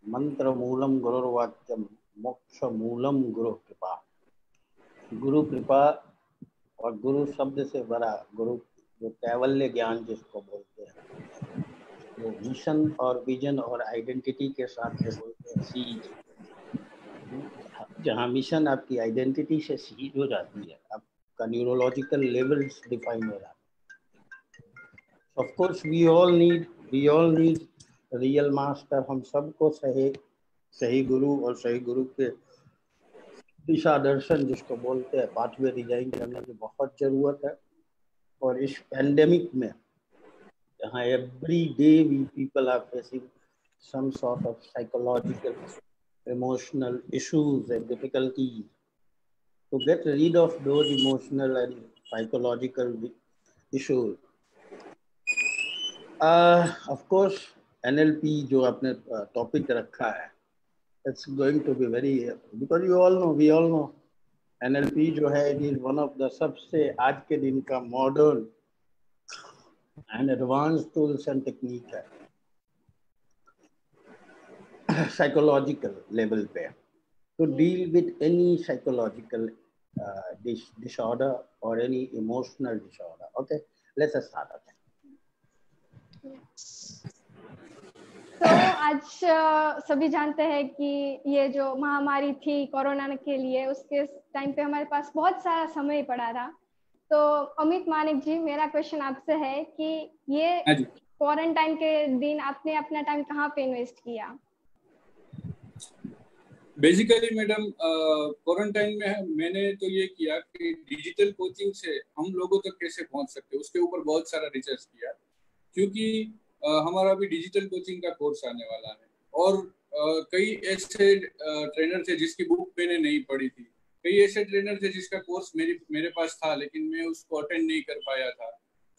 मंत्र मूलम गुरुर्वाक्यम मोक्ष मूलम गुरु कृपा। गुरु कृपा और गुरु शब्द से बड़ा गुरु जो कैवल्य ज्ञान जिसको बोलते हैं, वो मिशन और विजन और आइडेंटिटी के साथ में बोलते हैं सीज। जहाँ मिशन आपकी आइडेंटिटी से सीज हो जाती है, आपका न्यूरोलॉजिकल लेवल्स डिफाइन हो जाता है। Of course we all need real master. हम सबको सही गुरु और सही गुरु के दिशा दर्शन जिसको बोलते हैं पाथवे डिजाइन करने की बहुत जरूरत है। और इस पैंडेमिक में जहाँ every day we people are facing some sort of psychological, emotional issues and difficulties, to get rid of those emotional and psychological issues. Of course, NLP जो आपने टॉपिक रखा है, it's going to be very, because we all know NLP जो है it is one of the सबसे आज के दिन का modern and advanced tools and technique है साइकोलॉजिकल लेवल पे to deal with any psychological disorder or any emotional disorder. Okay, let's start. तो आज सभी जानते हैं कि ये जो महामारी थी कोरोना के लिए, उसके टाइम पे हमारे पास बहुत सारा समय पड़ा था। तो अमित मानिक जी, मेरा क्वेश्चन आपसे है कि ये क्वारंटाइन के दिन आपने अपना टाइम कहाँ पे इन्वेस्ट किया? बेसिकली मैडम, क्वारंटाइन में मैंने तो ये किया कि डिजिटल कोचिंग से हम लोगों तक कैसे पहुंच सकते, उसके ऊपर बहुत सारा रिसर्च किया, क्योंकि हमारा अभी डिजिटल कोचिंग का कोर्स आने वाला है और कई ऐसे ट्रेनर थे जिसकी बुक मैंने नहीं पढ़ी थी, कई ऐसे ट्रेनर थे जिसका कोर्स मेरे पास था लेकिन मैं उसको अटेंड नहीं कर पाया था।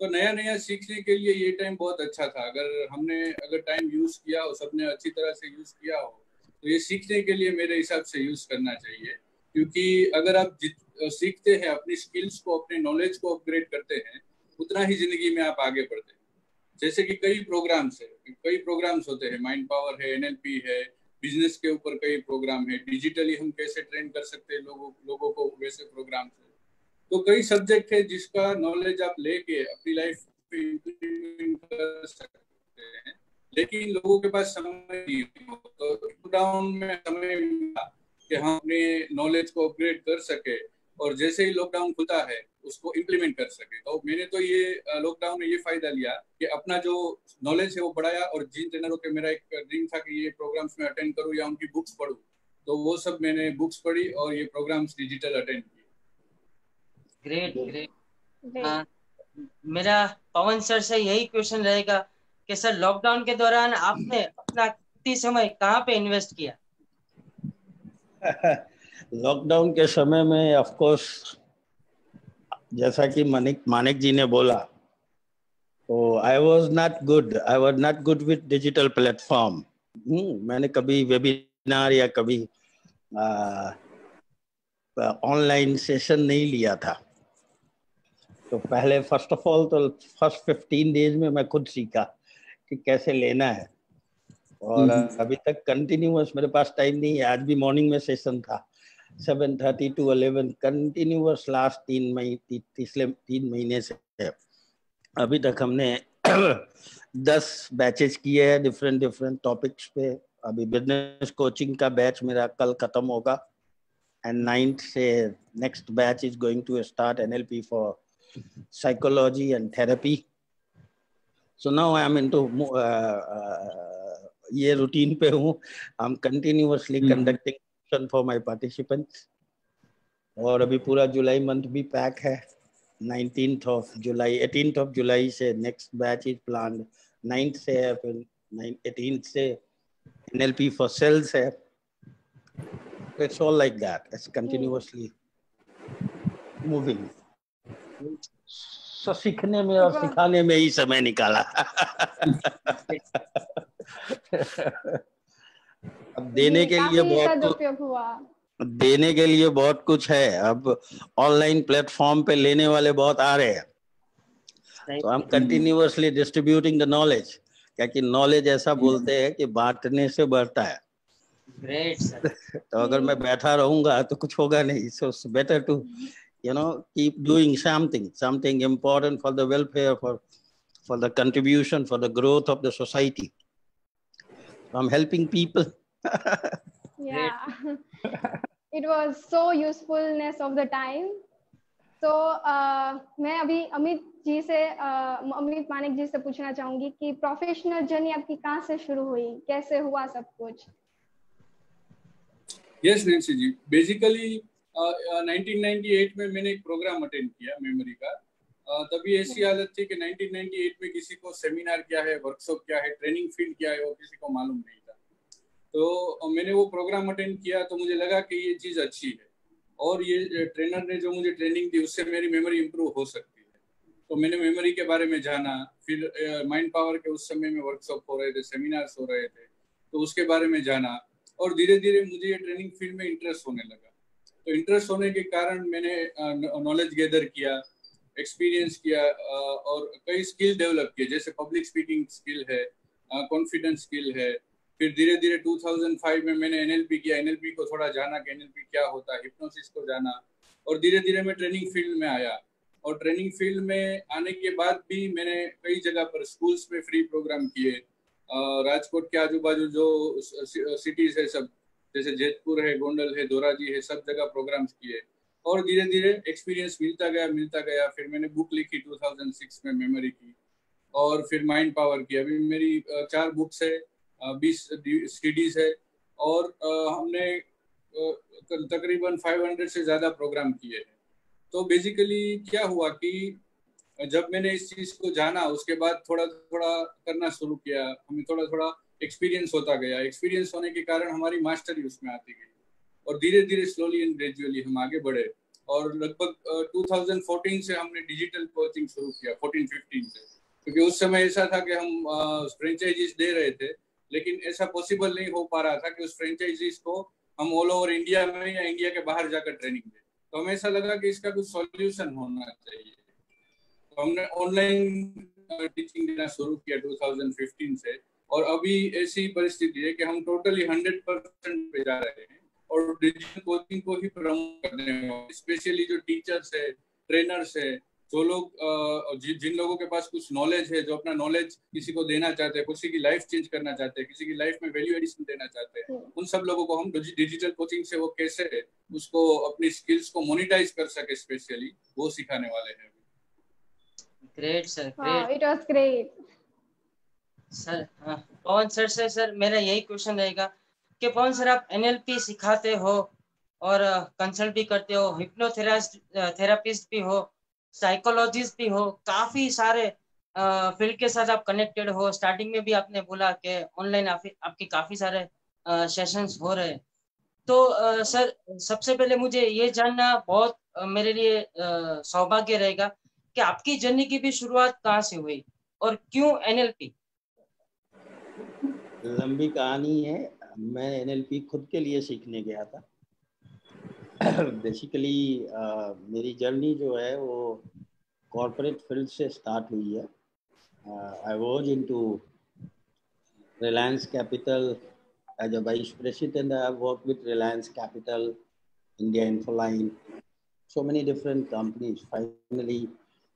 तो नया सीखने के लिए ये टाइम बहुत अच्छा था। अगर टाइम यूज किया हो, सबने अच्छी तरह से यूज किया हो, तो ये सीखने के लिए मेरे हिसाब से यूज करना चाहिए। क्योंकि अगर आप सीखते हैं, अपनी स्किल्स को, अपने नॉलेज को अपग्रेड करते हैं, उतना ही जिंदगी में आप आगे बढ़ते हैं। जैसे कि कई प्रोग्राम्स होते हैं, माइंड पावर है, NLP है, बिजनेस के ऊपर कई प्रोग्राम है, डिजिटली हम कैसे ट्रेन कर सकते हैं लोगों को, वैसे प्रोग्राम्स है। तो कई सब्जेक्ट है जिसका नॉलेज आप लेके अपनी लाइफ पे इम्प्लीमेंट कर सकते हैं, लेकिन लोगों के पास समय नहीं हो। तो लॉकडाउन में समय मिला कि हम अपने नॉलेज को अपग्रेड कर सके और जैसे ही लॉकडाउन खुलता है उसको इम्प्लीमेंट कर सके। तो मैंने तो ये लॉकडाउन में ये फायदा लिया कि अपना जो नॉलेज है वो बढ़ाया, और जिन ट्रेनरों के मेरा एक ड्रीम था कि ये प्रोग्राम्स में अटेंड करूँ या उनकी बुक्स पढूं, तो वो सब मैंने बुक्स पढ़ी और ये प्रोग्राम्स डिजिटल अटेंड किए। ग्रेट। मेरा पवन सर से यही क्वेश्चन रहेगा कि सर लॉकडाउन के दौरान आपने अपना कितना समय कहाँ पे इन्वेस्ट किया? लॉकडाउन के समय में ऑफ कोर्स जैसा कि मानिक जी ने बोला, तो I was not good with digital platform. मैंने कभी वेबिनार या कभी ऑनलाइन सेशन नहीं लिया था। तो पहले फर्स्ट ऑफ ऑल तो फर्स्ट 15 डेज में मैं खुद सीखा कि कैसे लेना है, और अभी तक कंटिन्यूअस मेरे पास टाइम नहीं है। आज भी मॉर्निंग में सेशन था 7:30 to 11 कंटिन्यूअस लास्ट 3 महीने से अभी तक हमने 10 बैचेज किए हैं डिफरेंट टॉपिक्स पे। अभी बिजनेस कोचिंग का बैच मेरा कल खत्म होगा, एंड 9th से next batch is going to start, NLP for psychology and therapy. So now I am into ये रूटीन पे हूँ। I am continuously conducting for my participants, और अभी पूरा जुलाई मंथ भी पैक है। 18th of July से next batch is planned. 9th से है, फिर 18th से NLP फॉर सेल्स है। It's all like that. It's continuously moving. So सीखने में और सिखाने में ही समय निकाला। अब देने के लिए बहुत कुछ है। अब ऑनलाइन प्लेटफॉर्म पे लेने वाले बहुत आ रहे हैं, तो हम कंटिन्यूअसली डिस्ट्रीब्यूटिंग द नॉलेज, क्या कि नॉलेज ऐसा बोलते हैं कि बांटने से बढ़ता है। Great sir. तो अगर मैं बैठा रहूंगा तो कुछ होगा नहीं. So it's better to keep doing something important for the welfare, for the contribution, for the growth of the society. So I'm helping people. Yeah. It was so usefulness of the time. So मैं अभी अमित मानिक जी से पूछना चाहूंगी कि professional journey आपकी कहाँ से शुरू हुई, कैसे हुआ सब कुछ? यस नैन्सी जी, बेसिकली 1998 में मैंने एक प्रोग्राम अटेंड किया मेमोरी का. तभी ऐसी हालत थी कि 1998 में किसी को सेमिनार क्या है, वर्कशॉप क्या है, ट्रेनिंग फील्ड क्या है, वो किसी को मालूम नहीं था. तो मैंने वो प्रोग्राम अटेंड किया तो मुझे लगा कि ये चीज़ अच्छी है और ये ट्रेनर ने जो मुझे ट्रेनिंग दी उससे मेरी मेमोरी इंप्रूव हो सकती है. तो मैंने मेमोरी के बारे में जाना. फिर माइंड पावर के उस समय में वर्कशॉप हो रहे थे, सेमिनार्स हो रहे थे, तो उसके बारे में जाना और धीरे धीरे मुझे ये ट्रेनिंग फील्ड में इंटरेस्ट होने लगा. तो इंटरेस्ट होने के कारण मैंने नॉलेज गैदर किया, एक्सपीरियंस किया और कई स्किल डेवलप किए, जैसे पब्लिक स्पीकिंग स्किल है, कॉन्फिडेंस स्किल है. फिर धीरे धीरे 2005 में मैंने एनएलपी किया, एनएलपी को थोड़ा जाना कि एनएलपी क्या होता है, हिप्नोसिस को जाना और धीरे धीरे मैं ट्रेनिंग फील्ड में आया. और ट्रेनिंग फील्ड में आने के बाद भी मैंने कई जगह पर स्कूल्स में फ्री प्रोग्राम किए. राजकोट के आजू बाजू जो सिटीज है सब, जैसे जेतपुर है, गोंडल है, धोराजी है, सब जगह प्रोग्राम्स किए और धीरे धीरे एक्सपीरियंस मिलता गया. फिर मैंने बुक लिखी 2006 में मेमोरी की और फिर माइंड पावर की. अभी मेरी 4 बुक्स है, 20 सीडीज है और हमने तकरीबन 500 से ज़्यादा प्रोग्राम किए हैं. तो बेसिकली क्या हुआ कि जब मैंने इस चीज़ को जाना उसके बाद थोड़ा थोड़ा करना शुरू किया, हमें थोड़ा थोड़ा एक्सपीरियंस होता गया. एक्सपीरियंस होने के कारण हमारी मास्टरी उसमें आती गई और धीरे धीरे स्लोली एंड ग्रेजुअली हम आगे बढ़े. और लगभग 2014 से हमने डिजिटल कोचिंग शुरू किया, 14-15 से, क्योंकि उस समय ऐसा था कि हम फ्रेंचाइजीज दे रहे थे लेकिन ऐसा पॉसिबल नहीं हो पा रहा था कि उस फ्रेंचाइजीज को हम ऑल ओवर इंडिया में या इंडिया के बाहर जाकर ट्रेनिंग दें. तो हमें ऐसा लगा कि इसका कुछ सॉल्यूशन होना चाहिए. तो हमने ऑनलाइन टीचिंग देना शुरू किया 2015 से और अभी ऐसी परिस्थिति है कि हम टोटली 100% पे जा रहे हैं और डिजिटल कोचिंग को ही प्रमोट करने में, स्पेशली जो टीचर्स है, ट्रेनर्स है, जो लोग जिन लोगों के पास कुछ नॉलेज है, जो अपना नॉलेज किसी को देना चाहते हैं, किसी की लाइफ चेंज करना चाहते हैं, किसी की लाइफ में वैल्यू एडिशन देना चाहते हैं, उन सब लोगों को हम डिजिटल कोचिंग से वो कैसे उसको अपनी स्किल्स को मोनिटाइज कर सके, स्पेशली वो सिखाने वाले हैं. Great sir, great. It was great sir. Pawan sir से सर मेरा यही क्वेश्चन रहेगा कि पवन सर आप एनएलपी सिखाते हो और कंसल्ट भी करते हो, हिप्नोथेरापिस्ट भी हो, साइकोलॉजिस्ट भी हो, काफी सारे फील्ड के साथ आप कनेक्टेड हो. स्टार्टिंग में भी आपने बोला कि ऑनलाइन आपके काफी सारे सेशंस हो रहे हैं. तो सर सबसे पहले मुझे ये जानना बहुत मेरे लिए सौभाग्य रहेगा कि आपकी जर्नी की भी शुरुआत कहाँ से हुई और क्यों एनएलपी? लंबी कहानी है. मैं एनएलपी खुद के लिए सीखने गया था. बेसिकली मेरी जर्नी जो है वो कॉर्पोरेट फील्ड से स्टार्ट हुई है. I was into Reliance Capital as a vice president. I work with Reliance Capital, India Infoline, so many different companies. Finally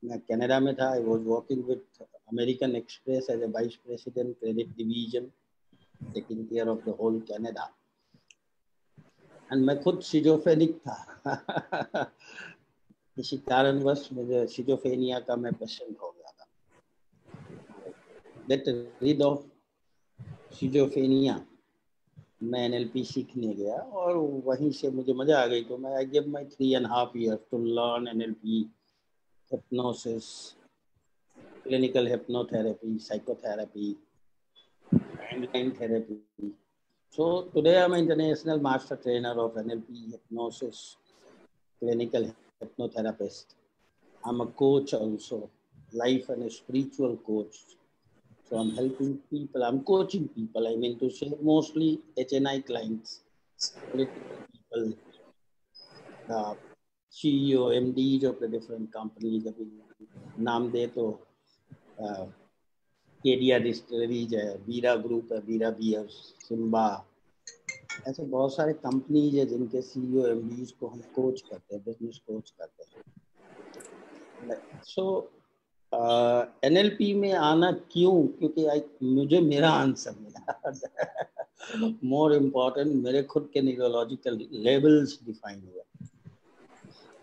मैं कनाडा में था. I was working with American Express as a vice president, credit division, taking care of the whole Canada. And मैं खुद schizophrenic था. किसी कारणवश मुझे schizophrenia का मैं पेशेंट हो गया था. गेट रिड ऑफ सिजोफ्रेनिया मैं एनएलपी सीखने गया और वहीं से मुझे मजा आ गई. तो मैं I give my 3.5 years to learn NLP, hypnosis, clinical hypnotherapy, psychotherapy, and therapy. So today I'm an international master trainer of NLP, hypnosis, clinical hypnotherapist. I'm a coach also, life and a spiritual coach. So I'm helping people, I'm coaching people. I mean to say mostly HNI clients, political people, CEO, MDs of the different companies. अभी नाम दे तो Kedia distilleries है, बीरा group है, बीरा bears, Simba, ऐसे बहुत सारे कंपनीज है जिनके सीईओ एमडीज को हम कोच करते हैं, बिजनेस कोच करते हैं। सो एनएलपी में आना क्यों? क्योंकि मुझे मेरा आंसर मिला। मोर इम्पोर्टेंट मेरे खुद के न्यूरोलॉजिकल लेवल्स डिफाइन हुआ।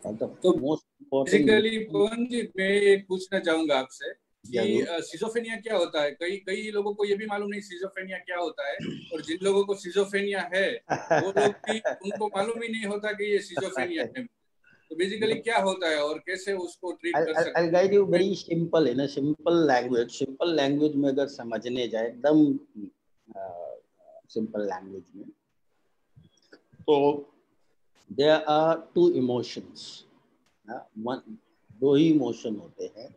तो मोस्ट बेसिकली इम्पोर्टेंट पवन जी, मैं एक पूछना चाहूंगा आपसे कि सिजोफ्रेनिया क्या होता है? कई कई लोगों को ये भी मालूम नहीं सिजोफ्रेनिया क्या होता है, और जिन लोगों को सिजोफ्रेनिया है वो लोग भी, उनको मालूम ही नहीं होता कि ये सिजोफ्रेनिया है। तो बेसिकली क्या होता है और कैसे उसको ट्रीट कर सकते I'll guide you very simple in a simple language. Simple language में अगर समझने जाए एकदम simple language में, तो there are two emotions. One, दो ही इमोशन होते हैं.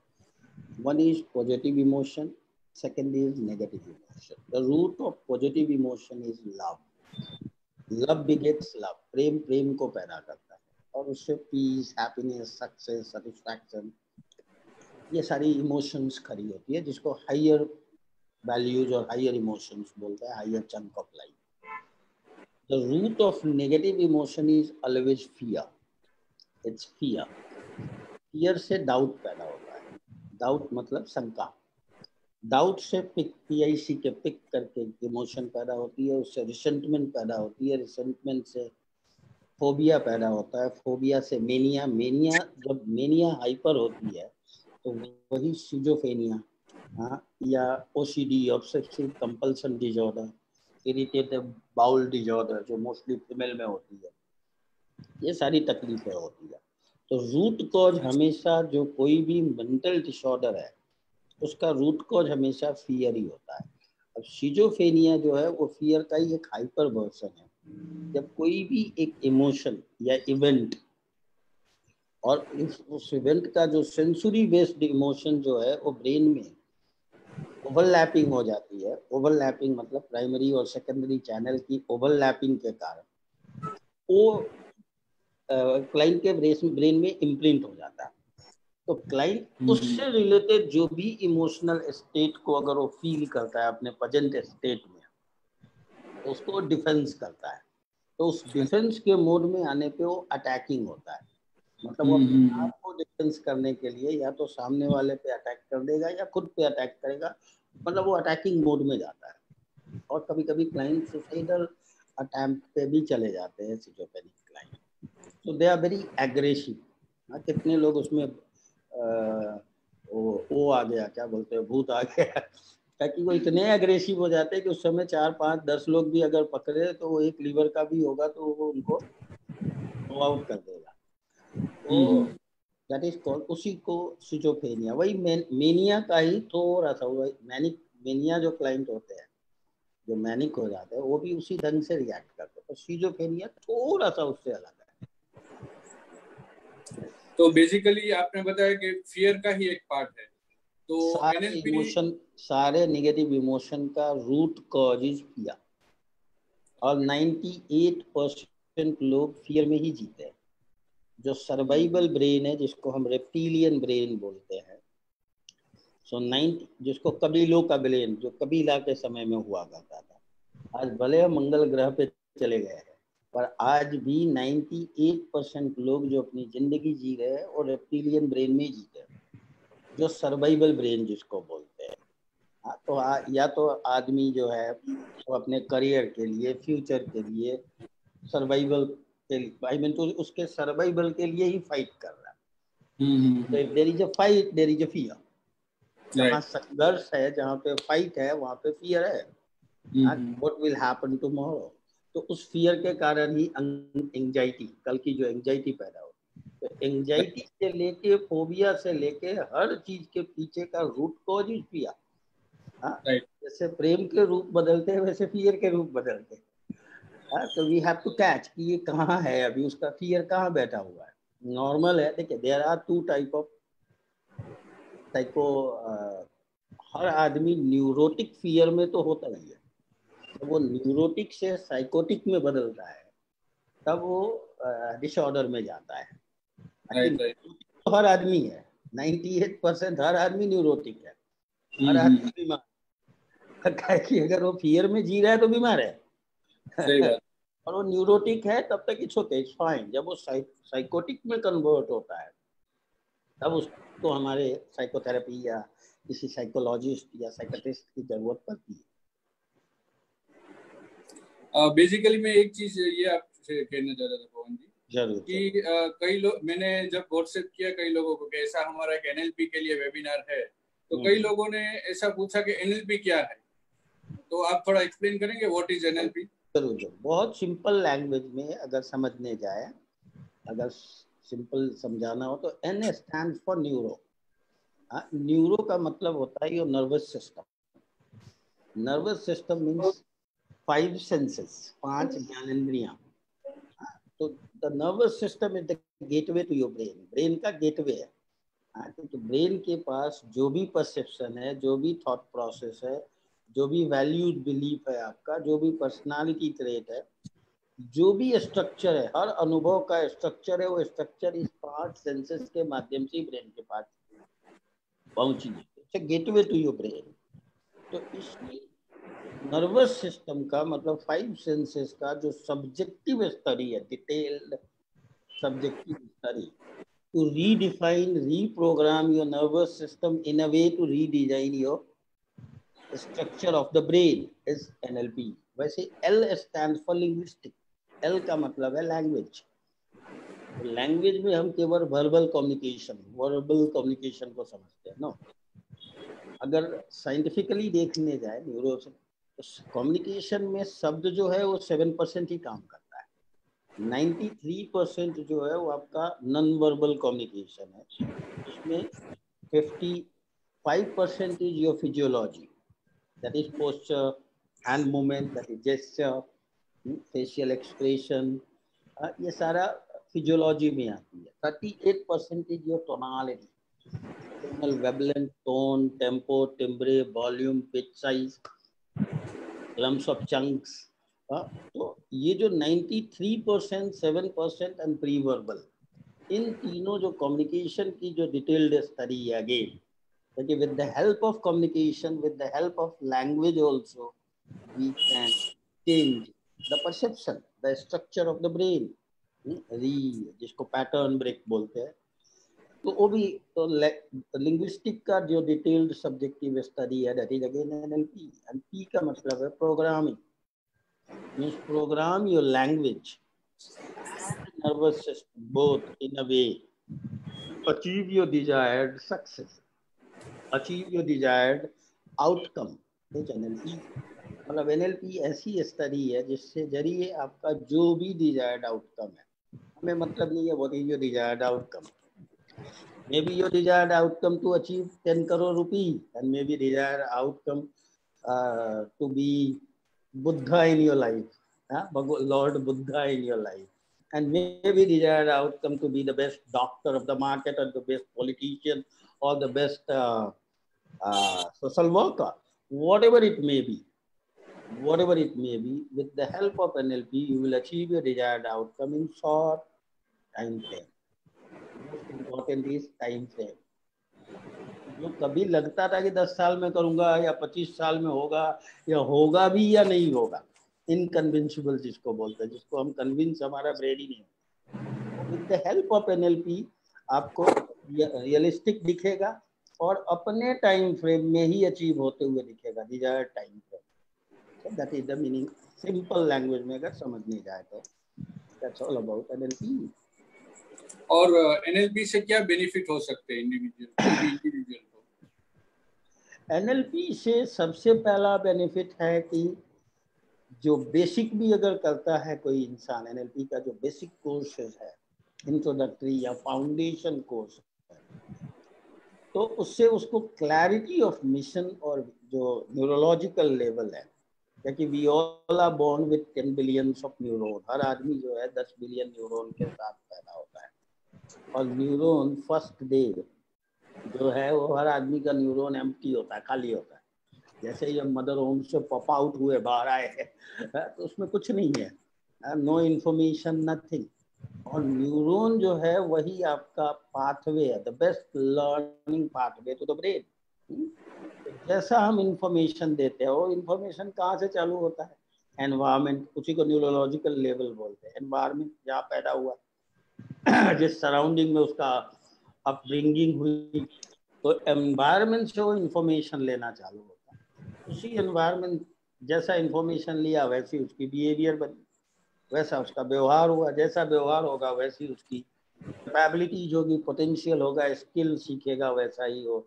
One is positive emotion, second is negative emotion. The root of positive emotion is love. Love begets love. प्रेम प्रेम को पैदा करता है, और उससे पीस, हैप्पीनेस, सक्सेस, सेटिस्फैक्शन, ये सारी इमोशंस खड़ी होती है, जिसको हायर वैल्यूज और हायर इमोशंस बोलते हैं, higher chunk of life. The root of negative emotion is always fear. It's fear. Fear से डाउट पैदा होता है. डाउट मतलब शंका. डाउट से PIC के पिक करके इमोशन पैदा होती है, उससे रिसेंटमेंट पैदा होती है, रिसेंटमेंट से फोबिया पैदा होता है, फोबिया से मेनिया. मेनिया, जब मेनिया हाइपर होती है तो वही सिजोफ्रेनिया, या OCD, obsessive compulsion disorder, irritative bowel disorder, जो मोस्टली फीमेल में होती है, ये सारी तकलीफें होती है. तो रूट कॉज हमेशा, जो कोई भी मेंटल डिसऑर्डर है उसका रूट कॉज हमेशा फियर ही होता है. अब सिजोफ्रेनिया जो है वो फियर का ही एक हाइपर वर्जन है. जब कोई भी एक इमोशन या इवेंट, और उस इवेंट का जो सेंसरी बेस्ड इमोशन जो है वो ब्रेन में ओवरलैपिंग हो जाती है. ओवरलैपिंग मतलब प्राइमरी और सेकेंडरी चैनल की ओवरलैपिंग के कारण वो क्लाइंट के ब्रेन में इम्प्रिंट हो जाता है. तो क्लाइंट उससे रिलेटेड जो भी इमोशनल स्टेट को अगर वो फील करता है अपने प्रेजेंट स्टेट में, तो उसको डिफेंस करता है. तो उस डिफेंस के मोड में आने पे वो अटैकिंग होता है. मतलब वो अपने आप को डिफेंस करने के लिए या तो सामने वाले पे अटैक कर देगा या खुद पे अटैक करेगा. मतलब वो अटैकिंग मोड में जाता है. और कभी कभी क्लाइंट सुसाइडल अटेम्प्ट पे भी चले जाते हैं schizophrenic client. So they are very aggressive. कितने लोग उसमें वो आ गया, क्या बोलते हैं, भूत आ गया, ताकि वो इतने एग्रेसिव हो जाते हैं कि उस समय 4, 5, 10 लोग भी अगर पकड़े तो वो एक लीवर का भी होगा तो वो उनको आउट कर देगा. तो दैट इज कॉल्ड, उसी को सिजोफ्रेनिया. वही मेनिया का ही थोड़ा सा, वही मेनिया जो क्लाइंट होते हैं, जो मैनिक हो जाते हैं, वो भी उसी ढंग से रिएक्ट करते हैं. तो सिजोफ्रेनिया थोड़ा सा उससे अलग है. तो बेसिकली आपने बताया कि फियर का ही एक पार्ट है. तो सारे नेगेटिव इमोशन का रूट कॉज इज फियर. और 98% लोग फियर में ही जीते हैं. जो सर्वाइवल ब्रेन है, जिसको हम रेप्टिलियन ब्रेन बोलते हैं, जिसको कबीलों का ब्रेन, जो कबीला के समय में हुआ करता था, आज भले मंगल ग्रह पे चले गए हैं, पर आज भी 98% लोग जो अपनी जिंदगी जी रहे हैं और रेप्टिलियन ब्रेन में जीते हैं, जो सर्वाइवल ब्रेन जिसको बोलते हैं. तो या तो आदमी जो है वो अपने करियर के लिए, फ्यूचर के लिए, सर्वाइवल के लिए, आई मीन, तो उसके सर्वाइवल के लिए ही फाइट कर रहा है. तो if there is a fight, there is a fear. जहाँ संघर्ष है, जहाँ पे फाइट है, वहाँ पे फियर है. What will happen tomorrow. तो उस फियर के कारण ही एंजाइटी, कल की जो एंजाइटी पैदा होती है. तो एंजाइटी से लेके, फोबिया से लेके, हर चीज के पीछे का रूट कॉज इज फियर. जैसे प्रेम के रूप बदलते हैं, वैसे फियर के रूप बदलते हैं. तो वी हैव टू कैच कि ये कहाँ है अभी, उसका फियर कहाँ बैठा हुआ है. नॉर्मल है. देखिए, there are 2 type of psycho. हर आदमी न्यूरोटिक फियर में तो होता ही है. तो वो न्यूरोटिक से साइकोटिक में बदलता है, तब वो डिसऑर्डर में जाता है. तो हर आदमी है. 98% हर आदमी न्यूरोटिक है. हर आदमी बीमार. कि अगर वो फियर में जी रहा है तो बीमार है. सही बात. और वो न्यूरोटिक है तब तक इट्स ओके, इट्स फाइन। जब वो साइकोटिक में कन्वर्ट होता है तब उसको हमारे साइकोथेरेपी या किसी साइकोलॉजिस्ट या साइकेट्रिस्ट की जरूरत पड़ती है। बेसिकली मैं एक चीज ये आपसे कहना चाह रहा था पवन जी जरूर कि कई लोग, मैंने जब व्हाट्सएप किया कई लोगों को कि ऐसा हमारा एक एनएलपी के लिए वेबिनार है, तो कई लोगों ने ऐसा पूछा कि एनएलपी क्या है, तो आप थोड़ा एक्सप्लेन करेंगे व्हाट इज एनएलपी? जरूर। बहुत सिंपल लैंग्वेज में अगर समझने जाए, अगर सिंपल समझाना हो तो N stand for neuro. Neuro का मतलब होता है your nervous system. Nervous system means 5 senses, 5 ज्ञानेंद्रियां। तो the nervous system is the gateway to your brain. Brain का गेटवे है। तो ब्रेन के पास जो भी परसेप्शन है, जो भी थॉट प्रोसेस है, जो भी वैल्यूज बिलीफ है आपका, जो भी पर्सनालिटी ट्रेट है, जो भी स्ट्रक्चर है, हर अनुभव का स्ट्रक्चर है, वो स्ट्रक्चर इस 5 सेंसेस के माध्यम से ब्रेन के पास पहुंची। Gateway to your brain. तो इसमें नर्वस सिस्टम का मतलब 5 सेंसेस का जो सब्जेक्टिव स्टडी है, detailed subjective study, to redefine, reprogram your nervous system in a way to redesign your structure of the brain is NLP। वैसे L stands for linguistic। L का मतलब है language. Language में हम केवल वर्बल कम्युनिकेशन को समझते हैं ना। अगर साइंटिफिकली देखने जाए न्यूरो से, तो कम्युनिकेशन में शब्द जो है वो 7% ही काम करता है। 93% जो है वो आपका नॉन वर्बल कम्युनिकेशन है। इसमें 55% is your physiology, that is posture, hand movement, that is gesture, facial expression, ये सारा फिजियोलॉजी में आती है। 38% is your tonality, tonal, wavelength, tone, tempo, timbre, volume, pitch size, lumps of chunks। तो ये जो 93%, 7% एंड प्री वर्बल, इन तीनों जो कम्युनिकेशन की जो डिटेल्ड स्टडी है, again with the help of communication, with the help of language also we can change the perception, the structure of the brain, जिसको pattern break बोलते हैं। तो वो भी तो लिंग्विस्टिक का जो डिटेल्ड सब्जेक्टिव स्टडी है, that is again NLP. And P का मतलब है programming, means program your language and nervous system both in a way achieve your desired success, achieve your desired outcome। NLP मतलब NLP ऐसी study है जिससे जरिए आपका जो भी डिजायर्ड आउटकम है, हमें मतलब नहीं है what is your desired outcome. Maybe your desired outcome to achieve 10 crore rupees, and maybe desired outcome to be Buddha in your life, Lord Buddha in your life, and maybe desired outcome to be the best doctor of the market, or the best politician, or the best social worker, whatever it may be. Whatever it may be, with the help of NLP, you will achieve your desired outcome in short time frame। Most important is time frame। जो कभी लगता था कि 10 साल में करूंगा या 25 साल में होगा, या होगा भी या नहीं होगा, इनकन्विंसिबल जिसको बोलते हैं, जिसको हम कन्विंस, हमारा ब्रेन ही नहीं। With the help of NLP आपको रियलिस्टिक दिखेगा और अपने टाइम फ्रेम में ही अचीव होते हुए दिखेगा, desired time frame. That is the meaning, simple language में अगर समझने जाए तो। That's all about NLP. और एनएलपी से क्या बेनिफिट हो सकते हैं इंडिविजुअल को? एनएलपी से सबसे पहला बेनिफिट है कि जो बेसिक भी अगर करता है कोई इंसान, एनएलपी का जो बेसिक कोर्सेज है, इंट्रोडक्टरी या फाउंडेशन कोर्स है, तो उससे उसको क्लैरिटी ऑफ मिशन और जो न्यूरोलॉजिकल लेवल है, क्योंकि we all are born with 10 billions of neuron. हर आदमी जो है 10 बिलियन न्यूरॉन के साथ पैदा होता है, और न्यूरॉन फर्स्ट डे जो है वो हर आदमी का न्यूरॉन एम्प्टी होता है, खाली होता है। जैसे ही हम मदर होम से पॉप आउट हुए, बाहर आए हैं, तो उसमें कुछ नहीं है, नो इन्फॉर्मेशन, नथिंग। और न्यूरॉन जो है वही आपका पाथवे है, the best learning pathway to the brain. जैसा हम इंफॉर्मेशन देते हैं, वो इंफॉर्मेशन कहाँ से चालू होता है, एनवायरमेंट, उसी को न्यूरोलॉजिकल लेवल बोलते हैं। एनवायरमेंट जहाँ पैदा हुआ, जिस सराउंडिंग में उसका अपब्रिंगिंग हुई, तो एनवायरमेंट से वो इंफॉर्मेशन लेना चालू होता है। उसी एनवायरमेंट जैसा इंफॉर्मेशन लिया वैसी उसकी बिहेवियर बनी, वैसा उसका व्यवहार हुआ, जैसा व्यवहार होगा वैसी उसकी कैपेबिलिटीज होगी, पोटेंशियल होगा, स्किल सीखेगा वैसा ही हो,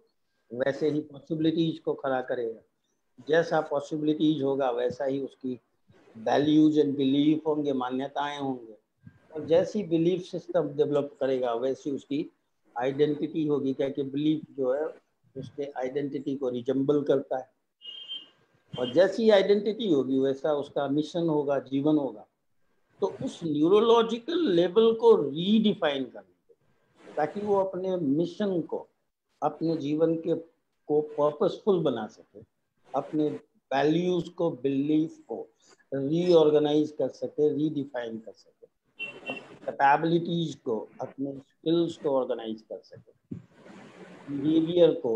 वैसे ही पॉसिबिलिटीज को खड़ा करेगा, जैसा पॉसिबिलिटीज होगा वैसा ही उसकी वैल्यूज एंड बिलीफ होंगे, मान्यताएं होंगे, और जैसी बिलीफ सिस्टम डेवलप करेगा वैसी उसकी आइडेंटिटी होगी। क्या कि बिलीफ जो है उसके आइडेंटिटी को रिजेंबल करता है, और जैसी आइडेंटिटी होगी वैसा उसका मिशन होगा, जीवन होगा। तो उस न्यूरोलॉजिकल लेवल को रीडिफाइन करना, ताकि वो अपने मिशन को, अपने जीवन के को पर्पसफुल बना सके, अपने वैल्यूज को, बिलीफ को रीऑर्गेनाइज कर सके, रीडिफाइन कर सके, कैपेबिलिटीज को, अपने स्किल्स को ऑर्गेनाइज कर सके, बिहेवियर को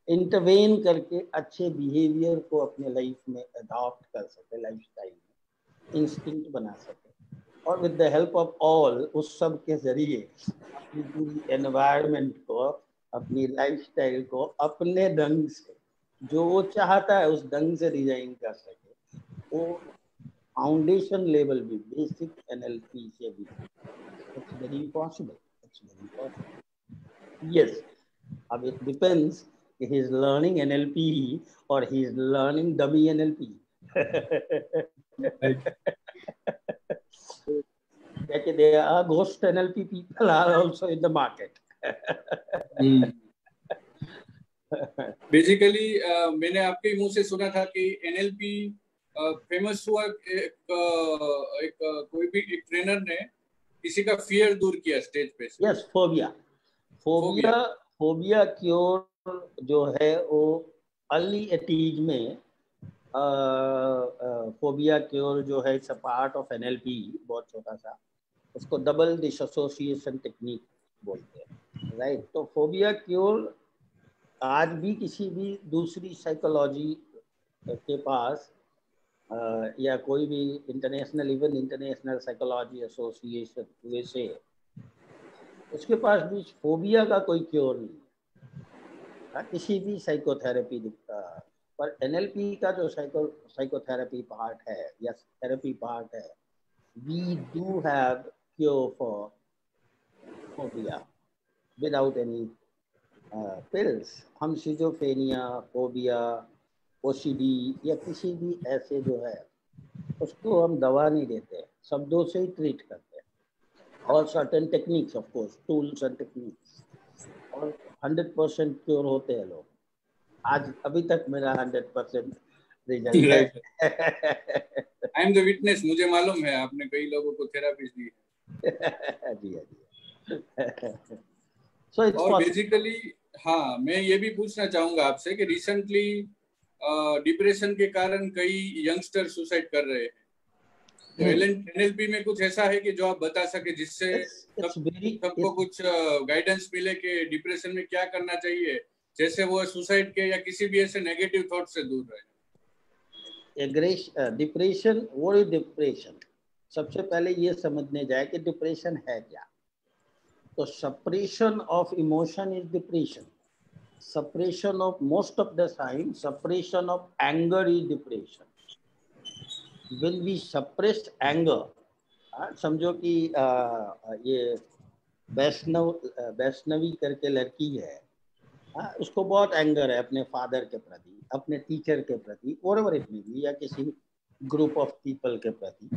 इंटरवेन करके अच्छे बिहेवियर को अपने लाइफ में अडॉप्ट कर सके, लाइफस्टाइल में इंस्टिंक्ट बना सके, और with the help of all, उस सब के जरिए अपनी पूरी एनवायरनमेंट को, अपनी लाइफस्टाइल को अपने ढंग से, जो वो चाहता है उस ढंग से डिजाइन कर सके। वो फाउंडेशन लेवल भी, बेसिक एनएलपी से भी, it's very possible, it's very possible. Yes, अब इट डिपेंड्स कि ही इज लर्निंग एनएलपी और he is learning dummy NLP. There are ghost NLP people are also in the market. Basically मैंने आपके मुंह से सुना था कि एनएलपी फेमस हुआ, एक कोई भी एक ट्रेनर ने किसी का फियर दूर किया स्टेज पे। यस, फोबिया क्योर जो है वो अर्ली एटीज में, फोबिया क्योर जो है it's a part of NLP, बहुत छोटा सा, उसको डबल डिसोसिएशन टेक्निक बोलते हैं, राइट। तो फोबिया क्योर आज भी किसी भी दूसरी साइकोलॉजी के पास या कोई भी international, even international psychology association USA, उसके पास भी फोबिया का कोई क्योर नहीं है, किसी भी साइकोथेरेपी दिखता। पर एनएलपी का जो साइकोथेरेपी पार्ट है या थेरेपी पार्ट है, we do have cure for phobia without any pills. हम सिजोफ्रेनिया, फोबिया, ओसीडी या किसी भी ऐसे जो है उसको हम दवा नहीं देते, शब्दों से ही ट्रीट करते हैं, और certain techniques, of course tools and techniques, और 100% क्योर होते हैं लोग। आज अभी तक मेरा 100% रिजल्ट है। आई एम द विटनेस, मुझे मालूम है आपने कई लोगों को थेरापी दी है। जी so और बेसिकली हाँ, मैं ये भी पूछना चाहूंगा आपसे कि रिसेंटली डिप्रेशन के कारण कई यंगस्टर सुसाइड कर रहे हैं, तो एनएलपी में कुछ ऐसा है कि जो आप बता सके जिससे सबको कुछ गाइडेंस मिले कि डिप्रेशन में क्या करना चाहिए, जैसे वो सुसाइड के या किसी भी ऐसे नेगेटिव थॉट से दूर रहे। Depression, what is depression? सबसे पहले ये समझने जाए कि डिप्रेशन है क्या। तो suppression of emotion is depression, suppression of most of the time, suppression of anger is depression. When we suppress anger, समझो कि ये वैष्णवी करके लड़की है, उसको बहुत एंगर है अपने फादर के प्रति, अपने टीचर के प्रति, और इट मे बी, या किसी ग्रुप ऑफ पीपल के प्रति।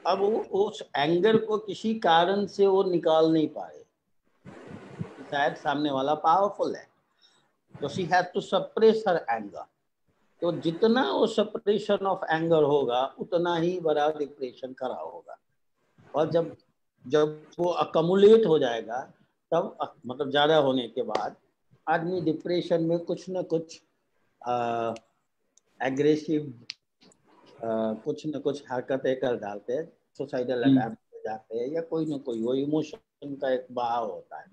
अब वो उस एंगर को किसी कारण से वो निकाल नहीं पाए, शायद सामने वाला पावरफुल है, तो she has to suppress her anger. तो जितना वो सप्रेशन ऑफ एंगर होगा उतना ही बड़ा डिप्रेशन खड़ा होगा, और जब वो अकमुलेट हो जाएगा तब, मतलब ज्यादा होने के बाद आदमी डिप्रेशन में कुछ न कुछ एग्रेसिव कुछ न कुछ हरकतें कर डालते हैं, सुसाइडल अटैम्प्ट हो जाते हैं, या कोई न कोई वो इमोशन का एक बहाव होता है।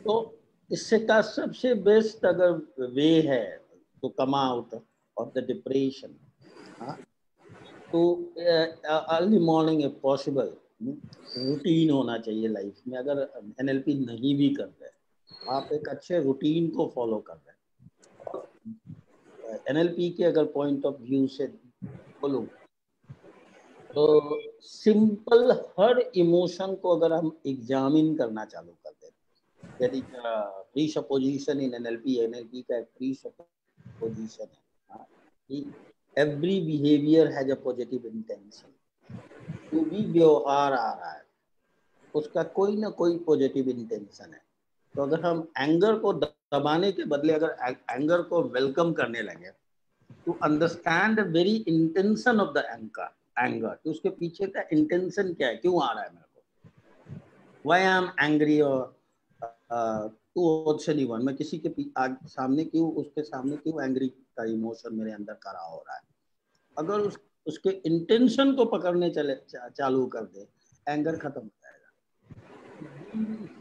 तो इससे का सबसे बेस्ट अगर वे है तो come out of the depression, तो early morning if possible routine होना चाहिए लाइफ में। अगर एनएलपी नहीं भी कर रहे, आप एक अच्छे रूटीन को फॉलो कर रहे हैं। एनएलपी के अगर पॉइंट ऑफ व्यू से बोलूं तो सिंपल हर इमोशन को अगर हम एग्जामिन करना चालू कर दें, यदि प्री सपोजिशन इन एनएलपी, एनएलपी का एक प्री सपोजिशन है कि every behaviour has a positive intention. जो भी व्यवहार आ रहा है उसका कोई ना कोई पॉजिटिव इंटेंशन है। तो अगर हम एंगर को दबाने के बदले अगर एंगर को वेलकम करने लगे, to understand the very intention of the anger, तो उसके पीछे का इंटेंशन क्या है, क्यों आ रहा है मेरे को, व्हाई आई एम एंग्री और टुवर्ड्स एनीवन, मैं किसी के सामने क्यों, उसके सामने क्यों एंग्री का इमोशन मेरे अंदर खड़ा हो रहा है। अगर उसके इंटेंशन को पकड़ने चालू कर दे, एंगर खत्म हो जाएगा,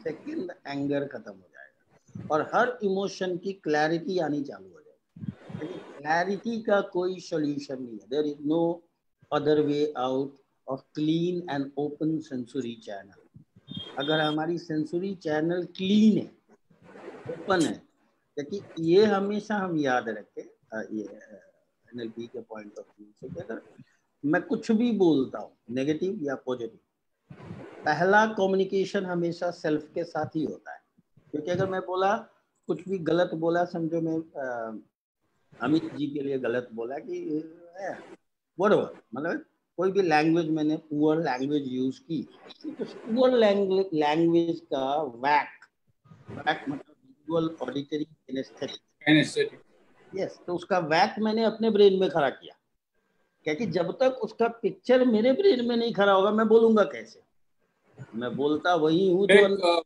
सेकंड एंगर खत्म हो जाएगा और हर इमोशन की क्लैरिटी आनी चालू हो जाएगी। क्लैरिटी का कोई सॉल्यूशन नहीं है। There is no other way out of clean and open sensory channel. अगर हमारी सेंसरी चैनल क्लीन है, ओपन है, क्योंकि ये हमेशा हम याद रखें, ये एनएलपी के पॉइंट ऑफ व्यू से, अगर मैं कुछ भी बोलता हूँ नेगेटिव या पॉजिटिव, पहला कम्युनिकेशन हमेशा सेल्फ के साथ ही होता है। क्योंकि अगर मैं बोला कुछ भी गलत बोला, समझो मैं अमित जी के लिए गलत बोला कि व्हाटएवर, मतलब कोई भी लैंग्वेज मैंने पुअर लैंग्वेज यूज की, तो पुअर लैंग्वेज का वैक मतलब विजुअल ऑडिटरी किनेस्थेटिक, यस, तो उसका वैक मैंने अपने ब्रेन में खड़ा किया। क्योंकि जब तक उसका पिक्चर मेरे ब्रेन में नहीं खड़ा होगा, मैं बोलूंगा कैसे? मैं बोलता वही हूँ जो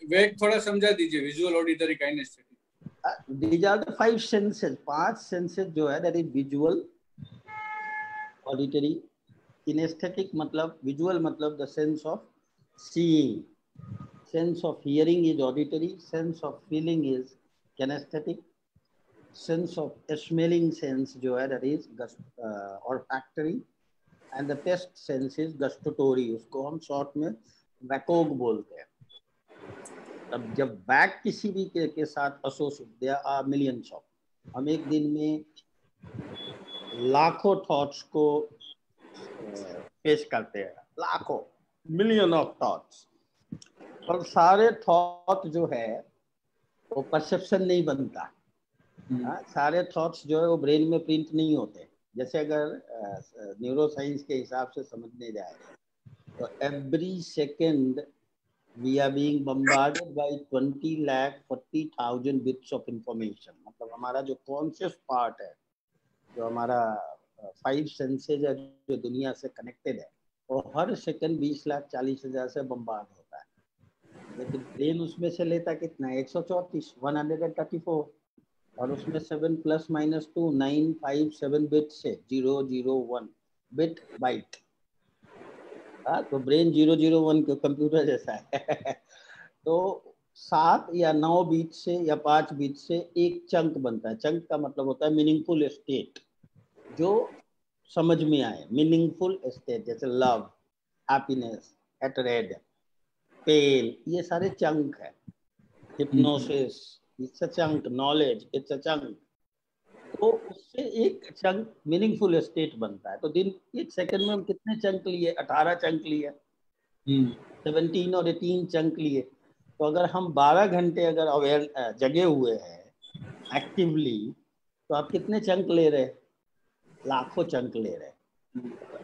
वेक थोड़ा समझा दीजिए, visual auditory kinesthetic. These are the 5 senses, 5 senses जो है, that is visual, auditory, kinesthetic मतलब visual मतलब the sense of seeing, sense of hearing is auditory, sense of feeling is kinesthetic, sense of smelling sense जो है that is olfactory, and the taste sense is gustatory, उसको हम short में वैकोग बोलते हैं। अब जब बैक किसी भी के साथ associate, there are millions of, हम एक दिन में लाखों थॉट्स को पेश करते हैं, लाखों, मिलियन ऑफ थॉट्स, और सारे थॉट जो है वो परसेप्शन नहीं बनता। सारे थॉट्स जो है वो ब्रेन में प्रिंट नहीं होते। जैसे अगर न्यूरो साइंस के हिसाब से समझने जाए तो every second we are being bombarded by 20,40,000 bits of information। मतलब हमारा जो कॉन्शियस पार्ट है, जो हमारा 5 सेंसेज है, जो दुनिया से कनेक्टेड है, वो हर सेकंड 20,40,000 से बम्बार्ड होता है। लेकिन ब्रेन उसमें से लेता कितना, 134, 134, और उसमें 7 ± 2 957 बिट्स है, 001 बिट बाइट। तो ब्रेन 001 के कंप्यूटर जैसा है। तो 7 या 9 बीट से या 5 बीट से एक चंक बनता है। चंक का मतलब होता है मीनिंगफुल स्टेट, जो समझ में आए, मीनिंगफुल स्टेट, जैसे लव, हैप्पीनेस, हेट्रेड, पेन, ये सारे चंक है। Hypnosis, it's a chunk, knowledge, it's a chunk. तो उससे एक चंक मीनिंगफुल स्टेट बनता है। तो दिन, एक सेकंड में हम कितने चंक लिए, 18 चंक लिए, 17 और 18 चंक लिए। तो अगर हम 12 घंटे अगर अवेयर जगे हुए हैं एक्टिवली, तो आप कितने चंक ले रहे? लाखों चंक ले रहे।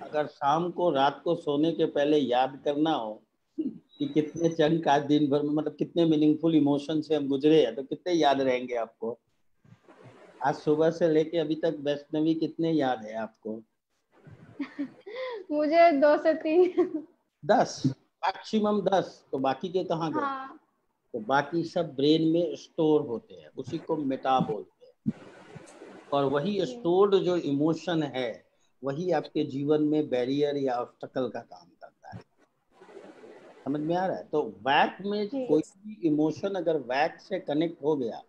अगर शाम को, रात को सोने के पहले याद करना हो कि कितने चंक आज दिन भर में, मतलब कितने मीनिंगफुल इमोशन से हम गुजरे हैं, तो कितने याद रहेंगे आपको? आज सुबह से लेके अभी तक वैष्णवी कितने याद है आपको? मुझे 2 से 3, 10 मैक्सिमम 10। तो बाकी के कहाँ गए? हाँ। तो बाकी सब ब्रेन में स्टोर होते हैं, उसी को मेटा बोलते हैं। और वही स्टोर्ड जो इमोशन है, वही आपके जीवन में बैरियर या ऑब्स्टकल का काम करता है। समझ में आ रहा है? तो वैक में कोई भी इमोशन अगर वैक से कनेक्ट हो गया,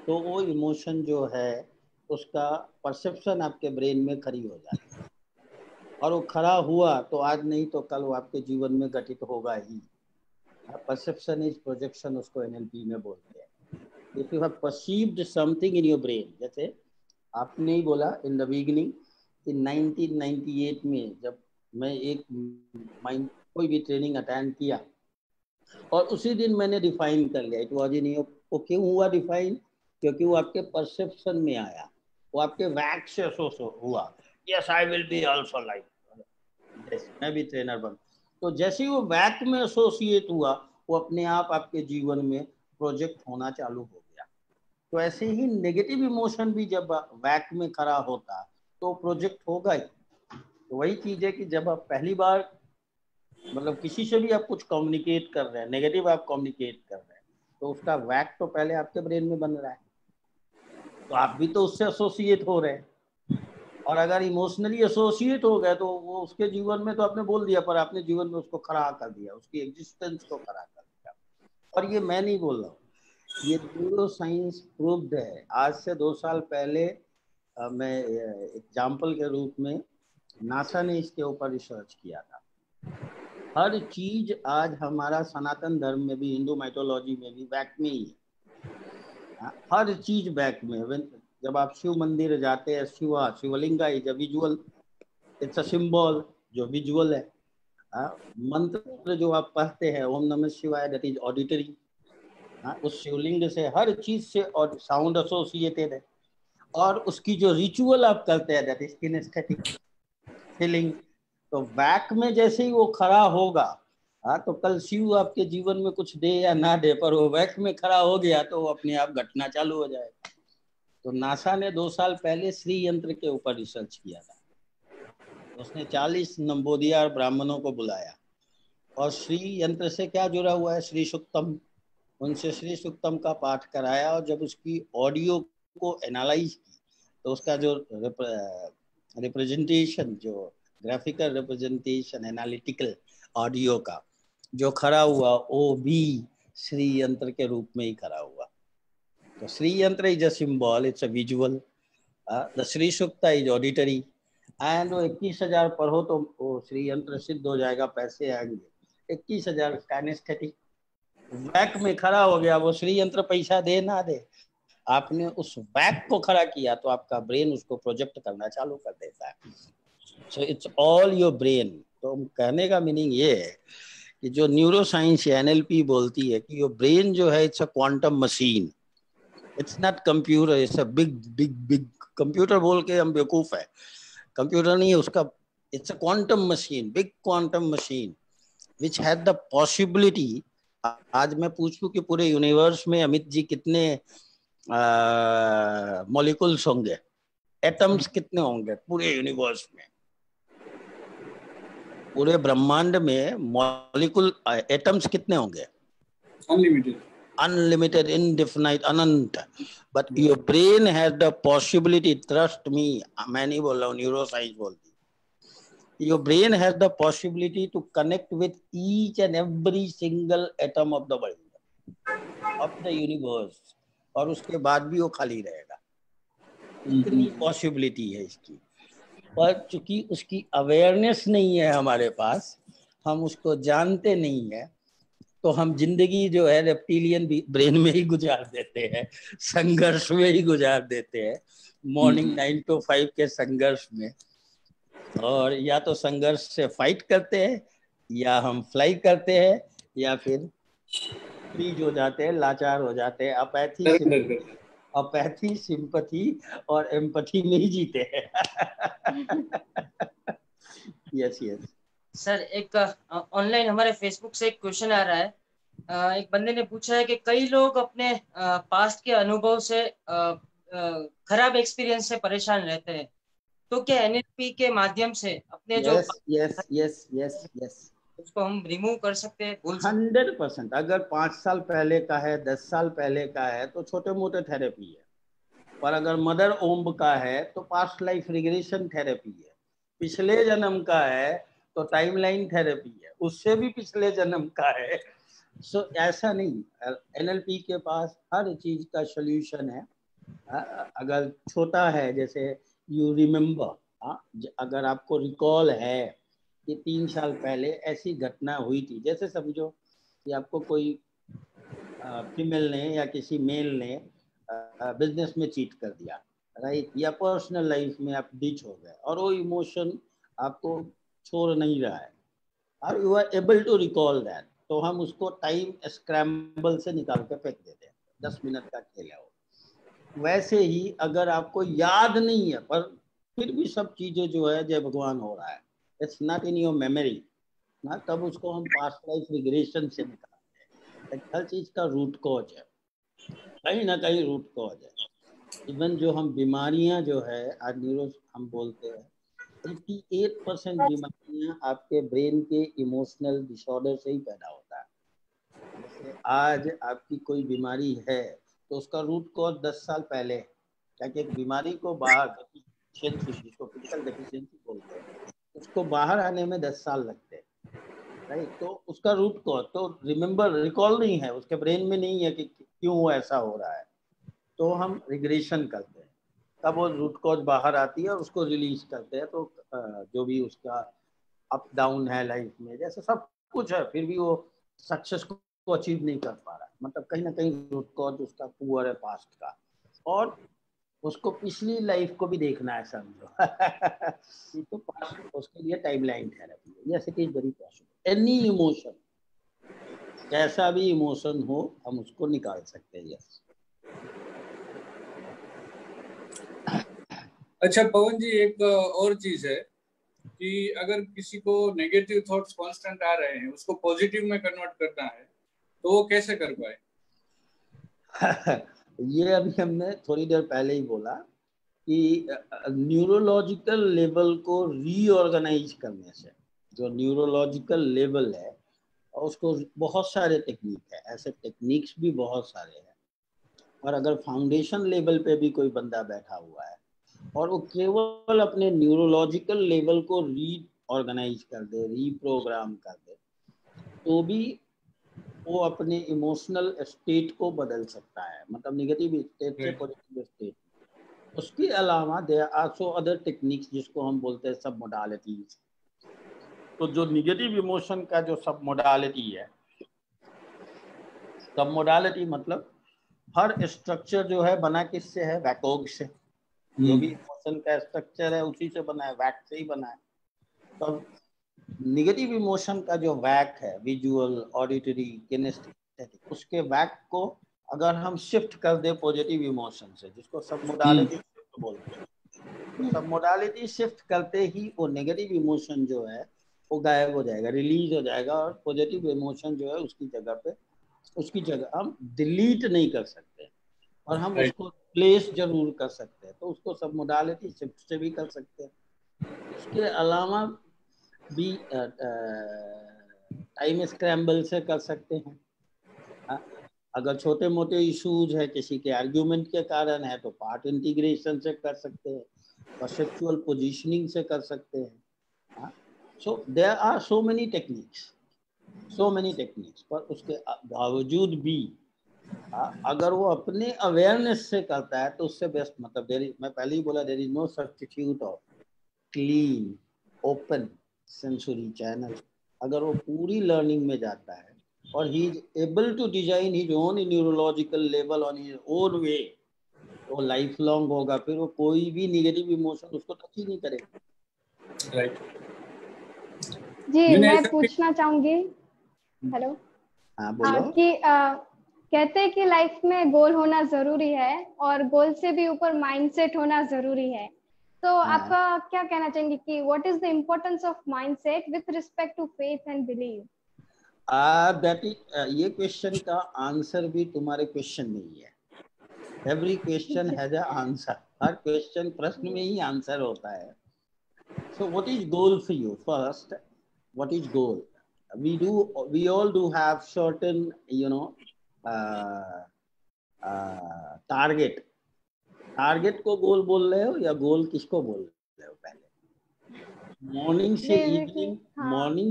तो वो इमोशन जो है उसका परसेप्शन आपके ब्रेन में खड़ी हो जाती है। और वो खरा हुआ तो आज नहीं तो कल वो आपके जीवन में घटित होगा ही। परसेप्शन इज प्रोजेक्शन, उसको एनएलपी में बोलते हैं। If you have perceived something in your brain, जैसे आपने ही बोला इन द बिगिनिंग, इन 1998 में जब मैं एक माइंड कोई भी ट्रेनिंग अटेंड किया और उसी दिन मैंने डिफाइन कर लिया, इट वाज इन योर। वो क्यों हुआ डिफाइन? क्योंकि वो आपके परसेप्शन में आया, वो आपके वैक से हुआ, yes I will be also like, मैं भी ट्रेनर बन। तो जैसे ही वो वैक में एसोसिएट हुआ, वो अपने आप आपके जीवन में प्रोजेक्ट होना चालू हो गया। तो ऐसे ही नेगेटिव इमोशन भी जब वैक में खड़ा होता तो प्रोजेक्ट होगा ही। तो वही चीज है कि जब आप पहली बार मतलब किसी से भी आप कुछ कम्युनिकेट कर रहे हैं, नेगेटिव आप कम्युनिकेट कर रहे हैं, तो उसका वैक तो पहले आपके ब्रेन में बन रहा है, तो आप भी तो उससे एसोसिएट हो रहे हैं। और अगर इमोशनली एसोसिएट हो गए तो वो उसके जीवन में तो आपने बोल दिया, पर आपने जीवन में उसको खड़ा कर दिया, उसकी एग्जिस्टेंस को खड़ा कर दिया। और ये मैं नहीं बोल रहा हूँ, ये न्यूरो साइंस प्रूव्ड है। आज से 2 साल पहले मैं एग्जाम्पल के रूप में नासा ने इसके ऊपर रिसर्च किया था। हर चीज आज हमारा सनातन धर्म में भी, हिंदू माइथोलॉजी में भी बैक में ही है। हर चीज बैक में। जब आप शिव मंदिर जाते हैं, Shivalinga is a visual, it's a symbol जो विजुअल है। मंत्र जो आप पढ़ते हैं ओम नमः शिवाय, दैट इज ऑडिटरी। उस शिवलिंग से हर चीज से और साउंड एसोसिएटेड है। और उसकी जो रिचुअल आप करते हैं दैट इज किनेस्थेटिक फीलिंग। तो बैक में जैसे ही वो खड़ा होगा, तो कल शिव आपके जीवन में कुछ दे या ना दे, पर वो बैक में खड़ा हो गया तो वो अपने आप घटना चालू हो जाएगा। तो नासा ने 2 साल पहले श्री यंत्र के ऊपर रिसर्च किया था। उसने 40 नंबोदिया ब्राह्मणों को बुलाया और श्री यंत्र से क्या जुड़ा हुआ है, श्री सुक्तम, उनसे श्री सुक्तम का पाठ कराया। और जब उसकी ऑडियो को एनालाइज की तो उसका जो रिप्रेजेंटेशन, जो ग्राफिकल रिप्रेजेंटेशन एनालिटिकल ऑडियो का जो खड़ा हुआ, वो भी श्री यंत्र के रूप में ही खड़ा हुआ। तो श्री यंत्र is a symbol, it's a visual, the Shri सुक्ता is auditory. And वो 21,000 पढ़ो तो वो श्री यंत्र सिद्ध हो जाएगा, पैसे आएंगे। 21,000 काइनेस्थेटिक वैक में खड़ा हो गया। वो श्री यंत्र पैसा दे ना दे, आपने उस वैक को खड़ा किया तो आपका ब्रेन उसको प्रोजेक्ट करना चालू कर देता है। So it's all your brain. तो कहने का मीनिंग ये है कि जो न्यूरो साइंस या एनएलपी बोलती है कि योर ब्रेन जो है it's a quantum machine, it's not computer, it's a big big big. Computer बोल के हम बेवकूफ है, कंप्यूटर नहीं है उसका, it's a quantum machine, big quantum machine which has the possibility. आज मैं पूछूं कि पूरे यूनिवर्स में अमित जी कितने मॉलिक्यूल्स होंगे, एटम्स कितने होंगे पूरे यूनिवर्स में, पूरे ब्रह्मांड में मॉलिक्यूल एटम्स कितने होंगे? अनलिमिटेड, अनलिमिटेड, इनडेफिनाइट, अनंत। But your brain has the possibility, trust me, मैं नहीं बोल रहा हूँ, न्यूरो साइंस बोलती है, your brain has the possibility to connect with each and every single atom of the world, of the universe, और उसके बाद भी वो खाली रहेगा। इतनी पॉसिबिलिटी है इसकी। पर चूंकि उसकी अवेयरनेस नहीं है हमारे पास, हम उसको जानते नहीं है, तो हम जिंदगी जो है रेप्टिलियन ब्रेन में ही गुजार देते हैं, संघर्ष में ही गुजार देते हैं, मॉर्निंग 9 to 5 के संघर्ष में। और या तो संघर्ष से फाइट करते हैं, या हम फ्लाई करते हैं, या फिर फ्रीज हो जाते हैं, लाचार हो जाते हैं, अपैथी, सिंपैथी और एम्पैथी में ही जीते हैं। यस यस सर, एक ऑनलाइन हमारे फेसबुक से एक क्वेश्चन आ रहा है। एक बंदे ने पूछा है कि कई लोग अपने पास्ट के अनुभव से खराब एक्सपीरियंस से परेशान रहते हैं, तो क्या एनएलपी के माध्यम से अपने जो उसको हम रिमूव कर सकते हैं? 100%। अगर 5 साल पहले का है, 10 साल पहले का है तो छोटे मोटे थेरेपी है, पर अगर मदर ओम्ब का है तो पास्ट लाइफ रिग्रेशन थेरेपी है, पिछले जन्म का है तो टाइमलाइन थेरेपी है, उससे भी पिछले जन्म का है। सो ऐसा नहीं, एनएलपी के पास हर चीज का सोल्यूशन है। अगर छोटा है, जैसे यू रिमेम्बर, अगर आपको रिकॉल है कि 3 साल पहले ऐसी घटना हुई थी, जैसे समझो कि आपको कोई फीमेल ने या किसी मेल ने बिजनेस में चीट कर दिया, राइट, या पर्सनल लाइफ में आप डिच हो गए और वो इमोशन आपको छोड़ नहीं रहा है और you are able to recall that, तो हम उसको टाइम स्क्रैम्बल से निकाल के फेंक देते हैं। 10 मिनट का खेल है वो। वैसे ही अगर आपको याद नहीं है पर फिर भी सब चीजें जो है जय भगवान हो रहा है, it's not in your memory ना, तब उसको हम पास्ट लाइफ रिग्रेशन से निकालते हैं। हर चीज का रूट कॉज है, कहीं ना कहीं रूट कॉज है। इवन जो हम बीमारियां जो है आज न्यूरो हम बोलते हैं 88% बीमारियां आपके ब्रेन के इमोशनल डिसऑर्डर से ही पैदा होता है। जैसे आज आपकी कोई बीमारी है तो उसका रूट कॉज 10 साल पहले, ताकि एक बीमारी को बाहर डेफिशिएंसी, जिसको फिजिकल डेफिशिएंसी बोलते हैं, उसको बाहर आने में 10 साल लगते हैं, राइट। तो उसका रूट कॉज तो रिकॉल नहीं है, उसके ब्रेन में नहीं है कि क्यों ऐसा हो रहा है, तो हम रिग्रेशन करते हैं, तब वो रूट कॉज बाहर आती है और उसको रिलीज करते हैं। तो जो भी उसका अप डाउन है लाइफ में, जैसे सब कुछ है, फिर भी वो सक्सेस को अचीव नहीं कर पा रहा है, मतलब कहीं ना कहीं रूट कॉज उसका पुअर है पास्ट का, और उसको पिछली लाइफ को भी देखना है समझो। ये तो पास्ट, उसके लिए टाइमलाइन थेरेपी है। Yes, it is very possible. Any emotion, कैसा भी इमोशन हो, हम उसको निकाल सकते हैं। यस। अच्छा पवन जी, एक और चीज है कि अगर किसी को नेगेटिव थॉट्स कांस्टेंट आ रहे हैं, उसको पॉजिटिव में कन्वर्ट करना है, तो वो कैसे कर पाए? ये अभी हमने थोड़ी देर पहले ही बोला कि न्यूरोलॉजिकल लेवल को रीऑर्गेनाइज करने से, जो न्यूरोलॉजिकल लेवल है उसको, बहुत सारे टेक्निक है, ऐसे टेक्निक्स भी बहुत सारे हैं। और अगर फाउंडेशन लेवल पे भी कोई बंदा बैठा हुआ है और वो केवल अपने न्यूरोलॉजिकल लेवल को रीऑर्गेनाइज कर दे, रीप्रोग्राम कर दे, तो भी वो अपने इमोशनल स्टेट को बदल सकता है, मतलब निगेटिव स्टेट से पॉजिटिव स्टेट। उसके अलावा there are so other techniques जिसको हम बोलते हैं सब मोडालिटीज। तो जो निगेटिव इमोशन का जो सब मोडालिटी है, सब मोडालिटी मतलब हर स्ट्रक्चर जो है बना किससे है? वैकोग से। जो भी इमोशन का स्ट्रक्चर है उसी से बना है, वैक से ही बना है। तो निगेटिव इमोशन का जो वैक है, विजुअल, ऑडिटरी, किनेस्थेटिक, उसके वैक को अगर हम शिफ्ट कर दे पॉजिटिव इमोशन से, जिसको सब मोडालिटी शिफ्ट बोलते हैं, तो सब मोडालिटी शिफ्ट करते ही वो नेगेटिव इमोशन जो है वो गायब हो जाएगा, रिलीज हो जाएगा, और पॉजिटिव इमोशन जो है उसकी जगह हम डिलीट नहीं कर सकते, और हम उसको प्लेस जरूर कर सकते हैं। तो उसको सब मोडालिटी शिफ्ट से भी कर सकते हैं। इसके अलावा भी टाइम स्क्रैम्बल से कर सकते हैं। अगर छोटे मोटे इश्यूज है, किसी के आर्ग्यूमेंट के कारण है, तो पार्ट इंटीग्रेशन से कर सकते हैं, परसेप्चुअल पोजीशनिंग से कर सकते हैं। So there are so many techniques, पर उसके बावजूद भी अगर वो अपने अवेयरनेस से करता है तो उससे बेस्ट, मतलब मैं पहले ही बोला, there is no substitute of clean open sensory channel. अगर वो पूरी लर्निंग में जाता है और he is able to design his own neurological level on his own way, तो लाइफ लॉन्ग होगा, फिर वो कोई भी नेगेटिव इमोशन उसको टच ही नहीं करेगा। राइट जी, मैं पूछना चाहूंगी, हेलो। हाँ बोलो। कि कहते हैं कि लाइफ में गोल होना जरूरी है और गोल से भी ऊपर माइंडसेट होना जरूरी है, तो आपका क्या कहना चाहेंगे कि what is the importance of mindset with respect to faith and believe? ये क्वेश्चन का आंसर भी तुम्हारे क्वेश्चन में ही है। Every question has a answer, हर क्वेश्चन प्रश्न में ही आंसर होता है। So what is goal for you? First, what is goal? we all do have certain target को गोल बोल रहे हो या गोल किसको बोल रहे हो? पहले मॉर्निंग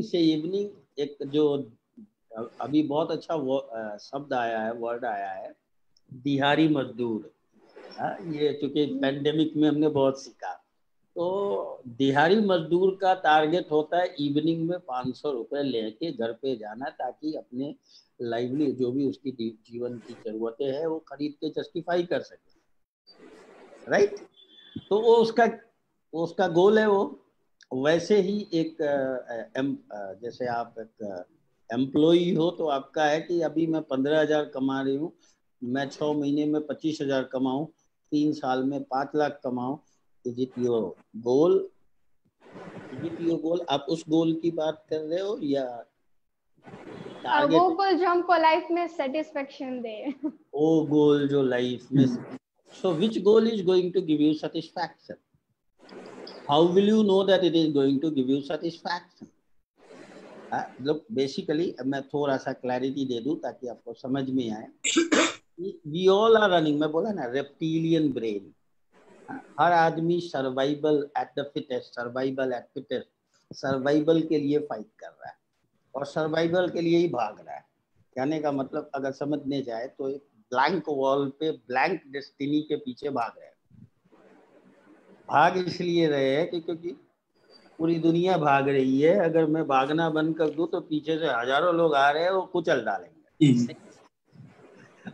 से इवनिंग एक जो अभी बहुत अच्छा शब्द आया है, वर्ड आया है, दिहाड़ी मजदूर। ये चूंकि पेंडेमिक में हमने बहुत सीखा तो दिहाड़ी मजदूर का टारगेट होता है इवनिंग में 500 रुपए लेके घर पे जाना, ताकि अपने लाइवली जो भी उसकी जीवन की जरूरतें हैं वो खरीद के जस्टिफाई कर सके, राइट। तो वो उसका गोल है वो। वैसे ही एक जैसे आप एक एम्प्लॉई हो तो आपका है कि अभी मैं 15,000 कमा रही हूँ, मैं 6 महीने में 25,000 कमाऊं, 3 साल में 5 लाख कमाऊं। Is it your goal? Is it your goal? आप उस गोल की बात कर रहे हो या टारगेट? वो गोल जो हमको लाइफ में सेटिस्फेक्शन दे। वो गोल जो लाइफ में, so which goal is going to give you satisfaction? How will you know that it is going to give you satisfaction? लोग बेसिकली मैं थोड़ा सा क्लैरिटी दे दूं ताकि आपको समझ में आए। वी ऑल आर रनिंग, मैं बोला ना, रेप्टिलियन ब्रेन। हर आदमी survival at the fittest, survival at fittest, survival के लिए फाइट कर रहा है और सर्वाइवल के लिए ही भाग रहा है। कहने का मतलब अगर समझने जाए तो एक ब्लैंक वॉल पे ब्लैंक डेस्टिनी के पीछे भाग रहे हैं। भाग इसलिए रहे हैं क्योंकि पूरी दुनिया भाग रही है। अगर मैं भागना बंद कर दूं तो पीछे से हजारों लोग आ रहे हैं, वो कुचल डालेंगे।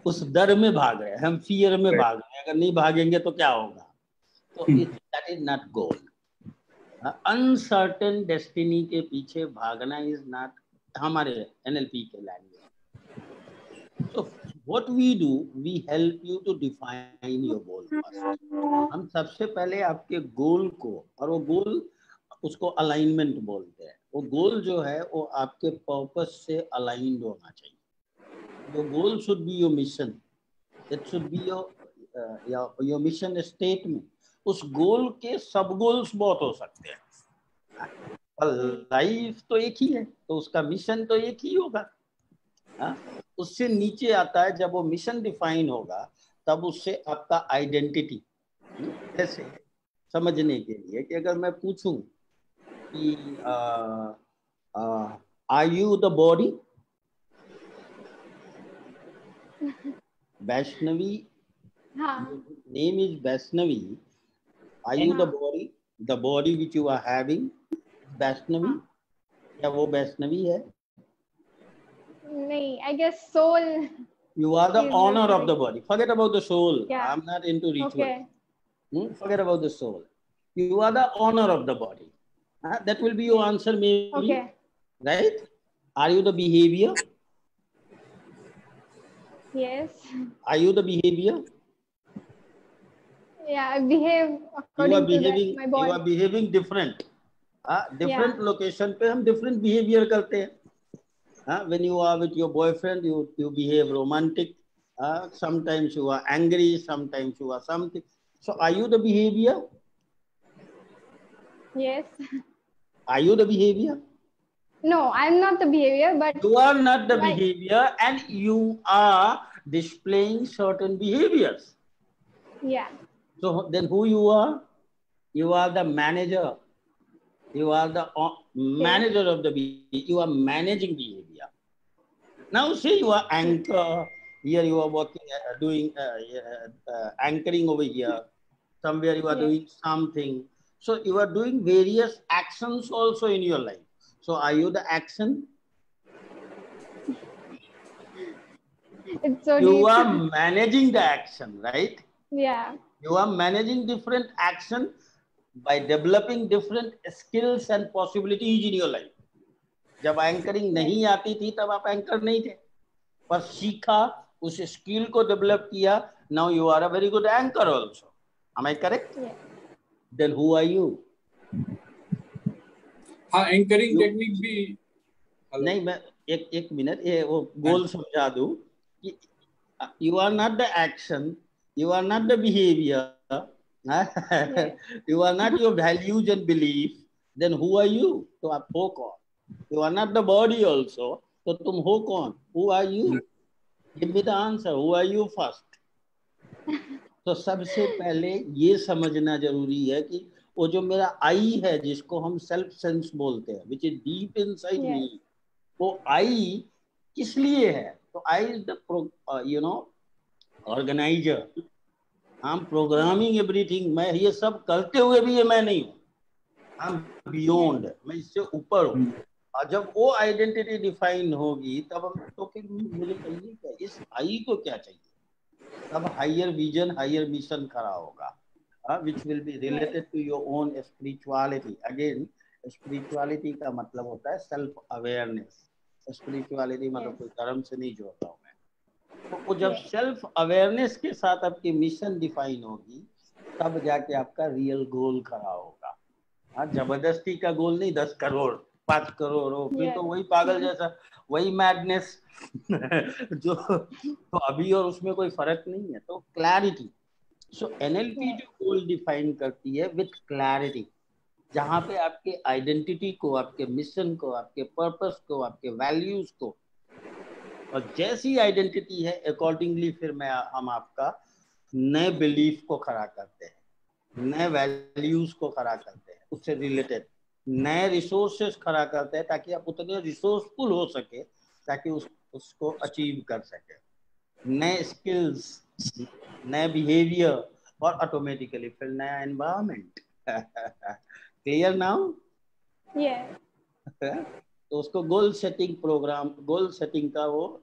उस डर में भाग रहे हैं, हम फियर में भाग रहे हैं। अगर नहीं भागेंगे तो क्या होगा? तो that is not goal. Uncertain destiny के पीछे भागना इज नॉट हमारे एनएलपी के लैंग्वेज। तो what we do, we help you to define your goal first. हम सबसे पहले आपके गोल को, और वो गोल उसको अलाइनमेंट बोलते हैं, वो गोल जो है वो आपके पर्पस से अलाइंड होना चाहिए। Your goal should be your mission. It should be your mission statement. उस गोल के सब गोल्स बहुत हो सकते हैं, पर लाइफ तो एक ही है, तो उसका मिशन तो एक ही होगा। उससे नीचे आता है जब वो मिशन डिफाइन होगा, तब उससे आपका आइडेंटिटी। जैसे समझने के लिए कि अगर मैं पूछूं कि are you the body? Vaishnavi, name is Vaishnavi. Are you the body? The body which you are having, Vaishnavi? क्या वो वैष्णवी है? नहीं, I guess soul. You are the owner of the body. Forget about the soul. Yeah. I'm not into ritual. Okay. Forget about the soul. You are the owner of the body. That will be your answer, maybe. Okay. Right? Are you the behavior? Yes. Are you the behavior? Yeah, I behave according to my body. You are behaving different. Different location पे हम different behavior करते हैं. When you are with your boyfriend, you behave romantic. Sometimes you are angry. Sometimes you are something. So are you the behavior? Yes. Are you the behavior? No, I'm not the behavior, but you are not the behavior, and you are displaying certain behaviors. Yeah. So then who you are? You are the manager. You are the manager of the behavior. You are managing behavior. Now say you are anchor. Here you are working, doing anchoring over here. Somewhere you are doing something. So you are doing various actions also in your life. So are you the action? It's so you deep. are managing the action, right? Yeah. You are managing different action by developing different skills and possibilities in your life. जब anchoring नहीं आती थी तब आप anchor नहीं थे, पर सीखा, उस स्किल को डेवलप किया. Now you are a very good anchor also. Am I correct? Yeah. Then who are you? हाँ, एंकरिंग टेक्निक भी. नहीं, मैं एक मिनट ये वो गोल समझा दूं कि you are not the action, you are not the behavior, you are not your values and belief. Then who are you? तो आप हो कौन? You are not the body also. तो तुम हो कौन? Who are you? Give me the answer. Who are you first? तो सबसे पहले ये समझना जरूरी है कि वो जो मेरा आई है, जिसको हम सेल्फ सेंस बोलते हैं, which is deep inside me, वो आई किस लिए है? तो I is the organiser. I'm programming everything, मैं ये सब करते हुए भी ये मैं नहीं हूँ, I'm beyond, मैं इससे ऊपर हूँ। और जब वो आइडेंटिटी डिफाइन होगी तब हम तो फिर मुझे चाहिए क्या, इस आई को क्या चाहिए, तब हायर विजन हायर मिशन खड़ा होगा, which will be related to your own spirituality. Again, spirituality का मतलब होता है सेल्फ अवेयरनेस। स्पिरिचुअलिटी मतलब कोई धर्म से नहीं जोड़ रहा हूँ मैं। तो वो जब सेल्फ अवेयरनेस के साथ आपकी मिशन डिफाइन होगी तब जाके आपका रियल गोल खड़ा होगा। हाँ, जबरदस्ती का गोल नहीं 10 करोड़ 5 करोड़ हो, फिर तो वही पागल जैसा, वही मैडनेस जो तो अभी और उसमें कोई फर्क नहीं है। तो क्लैरिटी, सो एनएलपी जो गोल डिफाइन करती है विथ क्लैरिटी, जहाँ पे आपके आइडेंटिटी को, आपके मिशन को, आपके पर्पस को, आपके वैल्यूज को, और जैसी आइडेंटिटी है अकॉर्डिंगली फिर हम आपका नए बिलीफ को खड़ा करते हैं, नए वैल्यूज को खड़ा करते हैं, उससे रिलेटेड नए रिसोर्सेस खड़ा करते हैं ताकि आप उतने रिसोर्सफुल हो सके ताकि उसको अचीव कर सके, नए स्किल्स, नए बिहेवियर और ऑटोमेटिकली फिर नया एनवायरनमेंट। Clear now? तो उसको goal setting program, goal setting का वो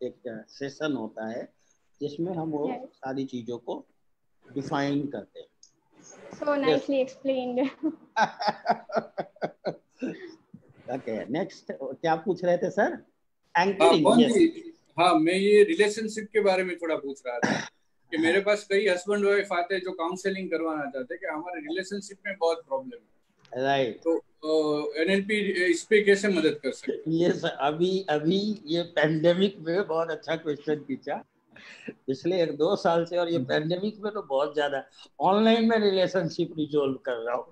एक सेशन होता है जिसमें हम वो सारी चीजों को डिफाइन करते हैं। So nicely explained. Okay, next क्या पूछ रहे थे सर? Anchoring, yes. हाँ, मैं ये रिलेशनशिप के बारे में थोड़ा पूछ रहा था कि मेरे पास कई हस्बैंड वाइफ आते हैं जो काउंसलिंग करवाना चाहते हैं कि हमारे रिलेशनशिप में बहुत प्रॉब्लम है, राइट, तो एनएलपी इस पे कैसे मदद कर सकते हैं? ये अभी ये पैंडेमिक में बहुत अच्छा क्वेश्चन पूछा, पिछले 1-2 साल से और ये पैंडेमिक में तो बहुत ज्यादा ऑनलाइन में रिलेशनशिप रिजोल्व कर रहा हूँ।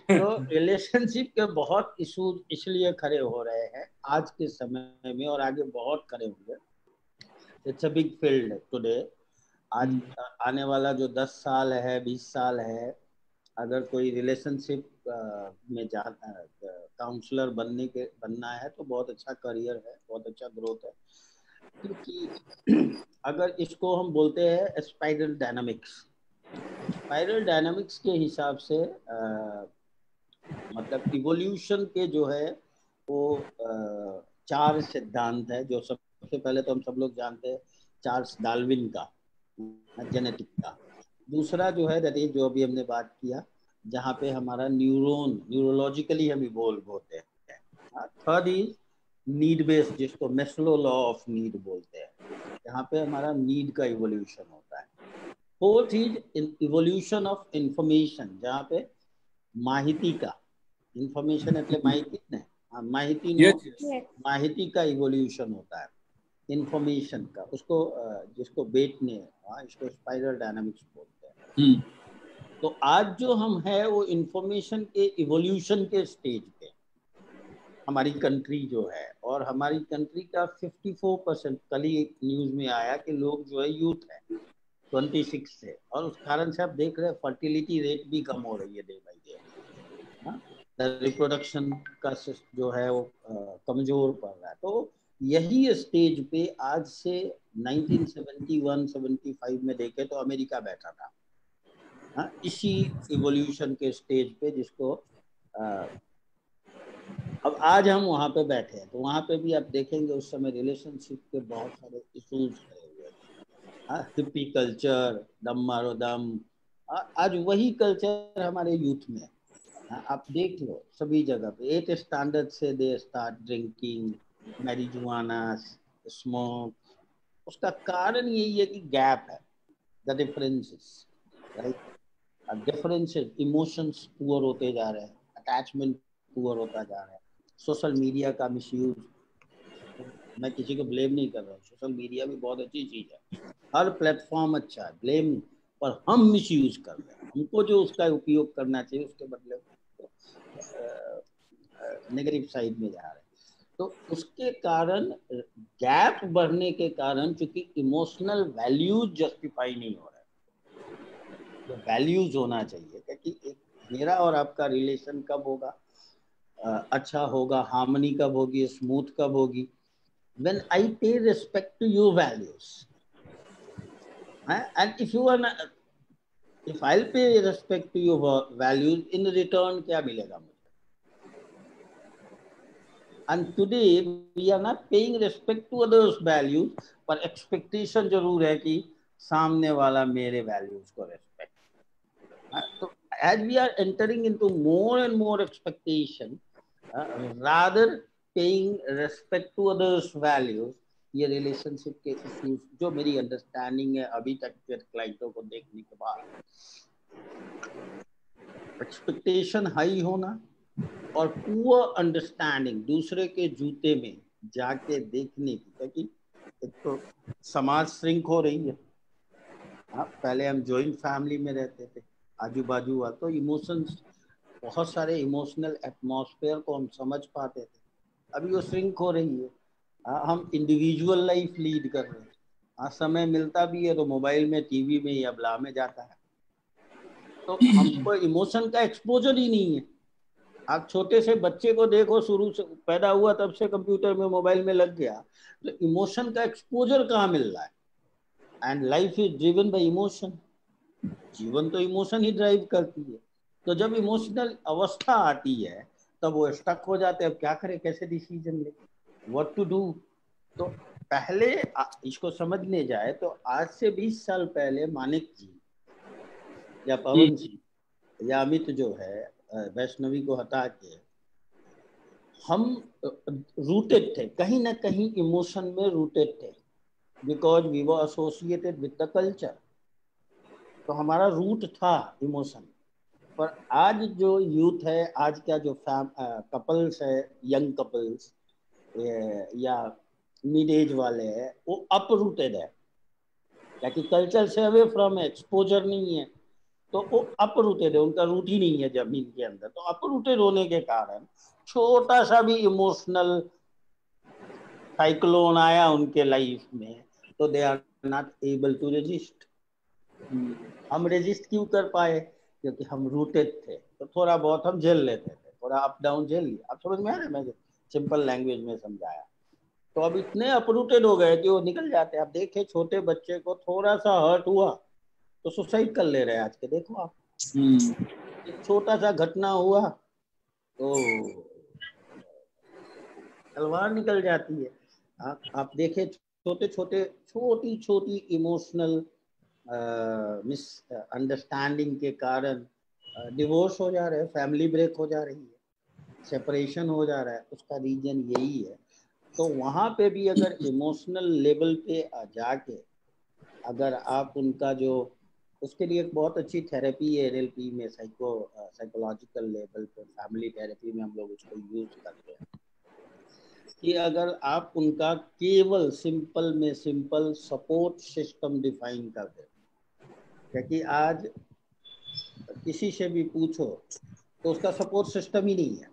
तो रिलेशनशिप के बहुत इशूज इसलिए खड़े हो रहे हैं आज के समय में और आगे बहुत खड़े होंगे। It's a big field today. आज आने वाला जो 10 साल है 20 साल है, अगर कोई रिलेशनशिप में काउंसलर बनना है तो बहुत अच्छा करियर है, बहुत अच्छा ग्रोथ है, क्योंकि अगर इसको हम बोलते हैं स्पाइरल डायनामिक्स, स्पाइरल डायनामिक्स के हिसाब से मतलब इवोल्यूशन के जो है वो 4 सिद्धांत है। जो सबसे पहले तो हम सब लोग जानते हैं चार्ल्स डार्विन का, जेनेटिक का। दूसरा जो है दैट इज जो अभी हमने बात किया जहाँ पे हमारा न्यूरोलॉजिकली हम इवोल्व होते हैं। थर्ड इज नीड बेस्ड, जिसको मैस्लो लॉ ऑफ नीड बोलते हैं, जहाँ पे हमारा नीड का इवोल्यूशन होता है। Fourth is evolution of information, जहाँ पे माहिती का, इंफॉर्मेशन એટલે माहिती ને, माहितीનો माहिती का इवोल्यूशन होता है, इंफॉर्मेशन का, उसको जिसको बेटने, इसको स्पाइरल डायनामिक्स बोलते हैं। तो आज जो हम है वो इंफॉर्मेशन के इवोल्यूशन के स्टेज पे हमारी कंट्री जो है, और हमारी कंट्री का 54%, कल ही एक न्यूज में आया कि लोग जो है यूथ है 26 से, और उस कारण से आप देख रहे हैं फर्टिलिटी रेट भी कम हो रही है डे बाई डे, रिप्रोडक्शन का जो है वो कमजोर पड़ रहा है। तो यही स्टेज पे आज से 1971-75 में देखे तो अमेरिका बैठा था, इसी इवोल्यूशन के स्टेज पे, जिसको अब आज हम वहाँ पे बैठे हैं। तो वहाँ पे भी आप देखेंगे उस समय रिलेशनशिप के बहुत सारे इशूज खड़े हुए थे, हिप्पी कल्चर, दम मारो दम, आज वही कल्चर हमारे यूथ में। आप देख लो सभी जगह पे 8 स्टैंडर्ड से they start drinking, marijuana, smoke. उसका कारण यही है कि गैप है, the differences, right, differences, emotions poor होते जा रहे हैं, अटैचमेंट पुअर होता जा रहा है, सोशल मीडिया का मिसयूज। मैं किसी को ब्लेम नहीं कर रहा हूँ, सोशल मीडिया भी बहुत अच्छी चीज है, हर प्लेटफॉर्म अच्छा है, ब्लेम नहीं, पर हम मिसयूज कर रहे हैं। हमको जो उसका उपयोग करना चाहिए उसके बदले नेगेटिव साइड में जा रहे हैं। तो उसके कारण गैप बढ़ने के कारण, चूंकि इमोशनल वैल्यूज जस्टिफाई नहीं हो रहा है, वैल्यूज होना चाहिए, क्योंकि एक मेरा और आपका रिलेशन कब होगा, अच्छा होगा, हार्मनी कब होगी, स्मूथ कब होगी, when I pay respect to your values. And if you are not, if I'll pay respect to your values, in return क्या मिलेगा मुझे? And today we are not paying respect to others' values, पर expectation जरूर है कि सामने वाला मेरे values को respect. So as we are entering into more and more expectation, rather paying respect to others' values, ये रिलेशनशिप के इश्यूज जो मेरी अंडरस्टैंडिंग है अभी तक के क्लाइंटों को देखने के बाद, एक्सपेक्टेशन हाई होना और पुअर अंडरस्टैंडिंग, दूसरे के जूते में जाके देखने की, क्योंकि एक तो समाज श्रिंक हो रही है। हाँ, पहले हम जॉइंट फैमिली में रहते थे, आजू बाजू हुआ तो इमोशंस, बहुत सारे इमोशनल एटमॉस्फेयर को हम समझ पाते थे, अभी वो श्रिंक हो रही है। हम इंडिविजुअल लाइफ लीड कर रहे हैं। हाँ, समय मिलता भी है तो मोबाइल में, टीवी में या ब्ला में जाता है, तो हमको इमोशन का एक्सपोजर ही नहीं है। आप छोटे से बच्चे को देखो, शुरू से पैदा हुआ तब से कंप्यूटर में, मोबाइल में लग गया, तो इमोशन का एक्सपोजर कहाँ मिल रहा है? And life is driven by emotion, जीवन तो इमोशन ही ड्राइव करती है। तो जब इमोशनल अवस्था आती है तब वो स्टक हो जाते हैं, अब क्या करें, कैसे डिसीजन ले, व्हाट टू डू। तो पहले इसको समझने जाए तो आज से 20 साल पहले मानिक जी या पवन जी या अमित जो है, वैष्णवी को हटा के, हम रूटेड थे कहीं ना कहीं, इमोशन में रूटेड थे, because we were associated with the culture. तो हमारा रूट था इमोशन। पर आज जो यूथ है, आज का जो कपल्स है, यंग कपल्स या मिड एज वाले हैं, वो अप रूटेड है, ताकि कल्चर से अवे फ्रॉम, एक्सपोजर नहीं है, तो वो अप रूटेड है, उनका रूट ही नहीं है जमीन के अंदर। तो अप रूटेड होने के कारण छोटा सा भी इमोशनल साइक्लोन आया उनके लाइफ में तो they are not able to resist. हम रेजिस्ट क्यों कर पाए? क्योंकि हम रूटेड थे, तो थोड़ा बहुत हम झेल लेते थे, थोड़ा अप डाउन झेल लिया। अब समझ में आ रहा है, मैं सिंपल लैंग्वेज में समझाया। तो अब इतने अपरूटेड हो गए कि वो निकल जाते हैं। आप देखे छोटे बच्चे को थोड़ा सा हर्ट हुआ तो सुसाइड कर ले रहे हैं आज के, देखो आप। एक छोटा सा घटना हुआ तो तलवार निकल जाती है। आप देखे छोटे छोटे, छोटी छोटी इमोशनल मिस अंडरस्टैंडिंग के कारण डिवोर्स हो जा रहे हैं, फैमिली ब्रेक हो जा रही है, सेपरेशन हो जा रहा है। उसका रीजन यही है। तो वहाँ पे भी अगर इमोशनल लेवल पे जाके अगर आप उनका जो, उसके लिए एक बहुत अच्छी थेरेपी है एनएलपी में, साइकोलॉजिकल लेवल पे, फैमिली थेरेपी में हम लोग उसको यूज करते हैं, कि अगर आप उनका केवल सिंपल में सिंपल सपोर्ट सिस्टम डिफाइन कर दें। क्योंकि आज किसी से भी पूछो तो उसका सपोर्ट सिस्टम ही नहीं है।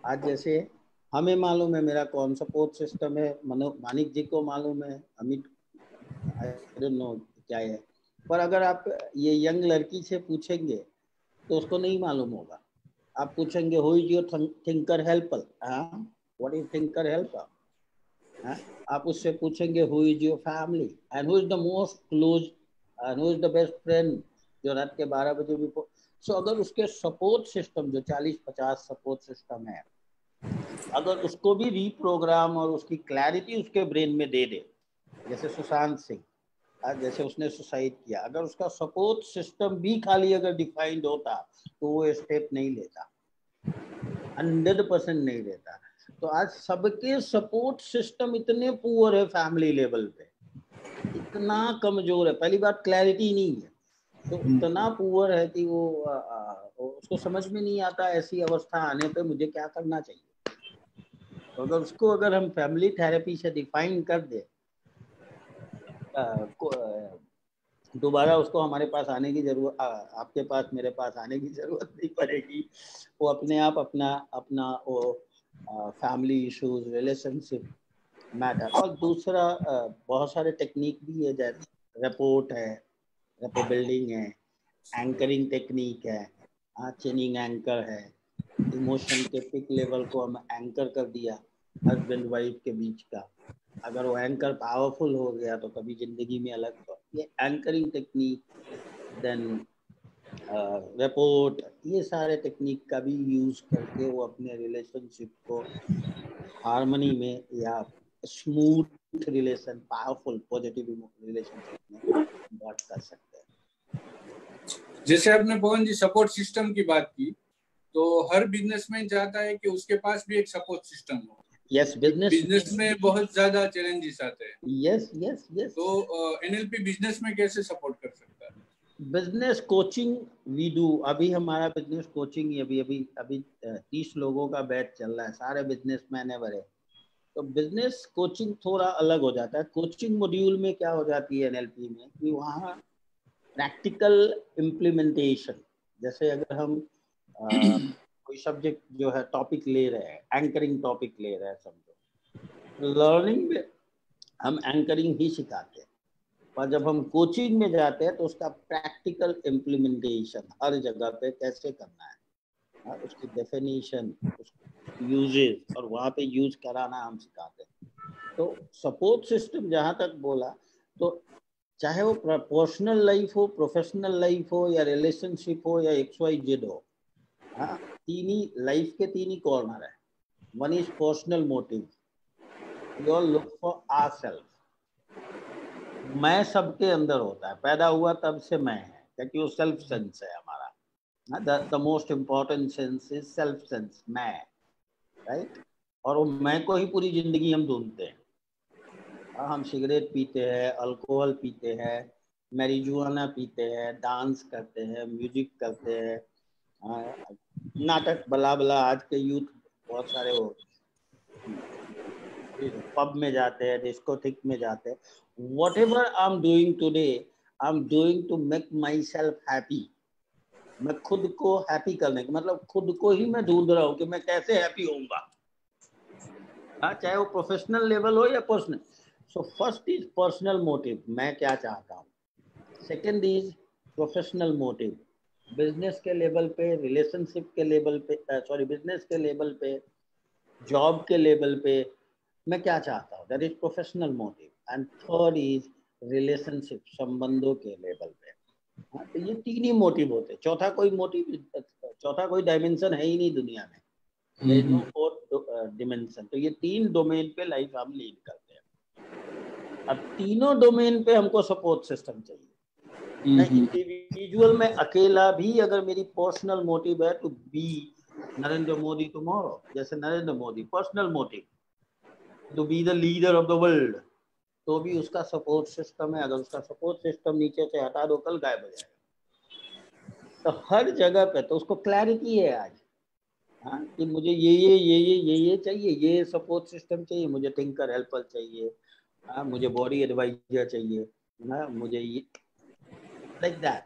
आज जैसे हमें मालूम है मेरा कौन सपोर्ट सिस्टम है, मानिक जी को मालूम है, अमित आई डोंट नो क्या है, पर अगर आप ये यंग लड़की से पूछेंगे तो उसको नहीं मालूम होगा। आप पूछेंगे who is your thinker helper, what is thinker helper, आप उससे पूछेंगे who is your family and who is the most close and who is the best friend, जो रात के 12 बजे भी। सो अगर उसके सपोर्ट सिस्टम जो 40-50 सपोर्ट सिस्टम है, अगर उसको भी रीप्रोग्राम और उसकी क्लैरिटी उसके ब्रेन में दे दे, जैसे सुशांत सिंह, जैसे उसने सुसाइड किया, अगर उसका सपोर्ट सिस्टम भी खाली अगर डिफाइंड होता तो वो स्टेप नहीं लेता, 100% नहीं लेता। तो आज सबके सपोर्ट सिस्टम इतने पुअर है, फैमिली लेवल पे इतना कमजोर है। पहली बात क्लैरिटी नहीं है, तो इतना पुअर है कि वो उसको समझ में नहीं आता ऐसी अवस्था आने पे मुझे क्या करना चाहिए। तो अगर उसको अगर हम फैमिली थेरेपी से डिफाइन कर दे, दोबारा उसको हमारे पास आने की जरूरत, आपके पास मेरे पास आने की जरूरत नहीं पड़ेगी। वो अपने आप अपना वो फैमिली इश्यूज, रिलेशनशिप मैटर। और दूसरा बहुत सारे टेक्निक भी है, जैसे रिपोर्ट है, रेपो बिल्डिंग है, एंकरिंग टेक्निक है, चेनिंग एंकर है। इमोशन के पिक लेवल को हम एंकर कर दिया हस्बैंड वाइफ के बीच का। अगर वो एंकर पावरफुल हो गया तो कभी जिंदगी में अलग ये एंकरिंग टेक्निक, देन रिपोर्ट, ये सारे टेक्निक का भी यूज करके वो अपने रिलेशनशिप को हार्मनी में या smooth relation, powerful positive relationship में कन्वर्ट कर सकते हैं। जैसे आपने पवन जी सपोर्ट सिस्टम की बात की, तो हर बिजनेसमैन चाहता है कि उसके पास भी एक सपोर्ट सिस्टम हो। यस, बिजनेस में बहुत ज्यादा चैलेंजेस आते हैं। Yes yes yes. तो एनएलपी बिजनेस में कैसे सपोर्ट कर सकता है? Business coaching we do. अभी हमारा बिजनेस कोचिंग अभी 30 लोगों का बैच चल रहा है, सारे बिजनेसमैन है बड़े। तो बिजनेस कोचिंग थोड़ा अलग हो जाता है। कोचिंग मॉड्यूल में क्या हो जाती है एनएलपी में कि वहाँ प्रैक्टिकल इम्प्लीमेंटेशन, जैसे अगर हम कोई सब्जेक्ट जो है टॉपिक ले रहे हैं, एंकरिंग टॉपिक ले रहे हैं समझो, लर्निंग में हम एंकरिंग ही सिखाते हैं, और जब हम कोचिंग में जाते हैं तो उसका प्रैक्टिकल इम्प्लीमेंटेशन हर जगह पे कैसे करना है, उसकी डेफिनेशन, उसकी यूजेस, और वहाँ पे यूज कराना हम सिखाते हैं। तो सपोर्ट सिस्टम जहाँ तक बोला, तो चाहे वो पर्सनल लाइफ हो, प्रोफेशनल लाइफ हो, या रिलेशनशिप हो, या XYZ हो, हाँ, तीन ही लाइफ के तीन ही कॉर्नर है। One is personal motive, you look for ourself. मैं सबके अंदर होता है, पैदा हुआ तब से मैं है, क्योंकि वो सेल्फ सेंस है हमारा। The most important sense is self sense, मैं, राइट। और वो मैं को ही पूरी जिंदगी हम ढूंढते हैं। हम सिगरेट पीते हैं, अल्कोहल पीते हैं, मैरिजुआना पीते हैं, डांस करते हैं, म्यूजिक करते हैं, नाटक, बला बला। आज के यूथ बहुत सारे वो पब में जाते हैं, डिस्कोथिक में जाते हैं। Whatever I'm doing today, I'm doing to make myself happy. मैं खुद को हैप्पी करने का मतलब खुद को ही मैं ढूंढ रहा हूँ कि मैं कैसे हैप्पी होऊंगा, चाहे वो प्रोफेशनल लेवल हो या personal. So first is personal motive, मैं क्या चाहता हूँ। Second is professional motive, business के लेवल पे, रिलेशनशिप के लेवल पे, बिजनेस के लेवल पे, जॉब के लेवल पे मैं क्या चाहता हूँ, that is professional motive. And third is relationship, संबंधों के लेवल पे। हाँ, तो ये तीन ही मोटिव होते हैं। चौथा कोई डायमेंशन है ही नहीं दुनिया में, there is no fourth dimension. तो ये तीन डोमेन पे लाइफ हम लीड करते हैं। अब तीनों डोमेन पे हमको सपोर्ट सिस्टम चाहिए। मैं इंडिविजुअल में अकेला भी अगर मेरी पर्सनल मोटिव है to be Narendra Modi tomorrow, जैसे Narendra Modi personal motive to be the leader of the world, तो भी उसका सपोर्ट सिस्टम है। अगर उसका सपोर्ट सिस्टम नीचे से हटा दो, कल गायब हो जाएगा। तो हर जगह पे तो उसको क्लैरिटी है आज, हाँ, कि मुझे ये चाहिए, ये सपोर्ट सिस्टम चाहिए, मुझे थिंकर हेल्पर चाहिए, हाँ, मुझे बॉडी एडवाइजर चाहिए, हाँ, मुझे ये लाइक दैट।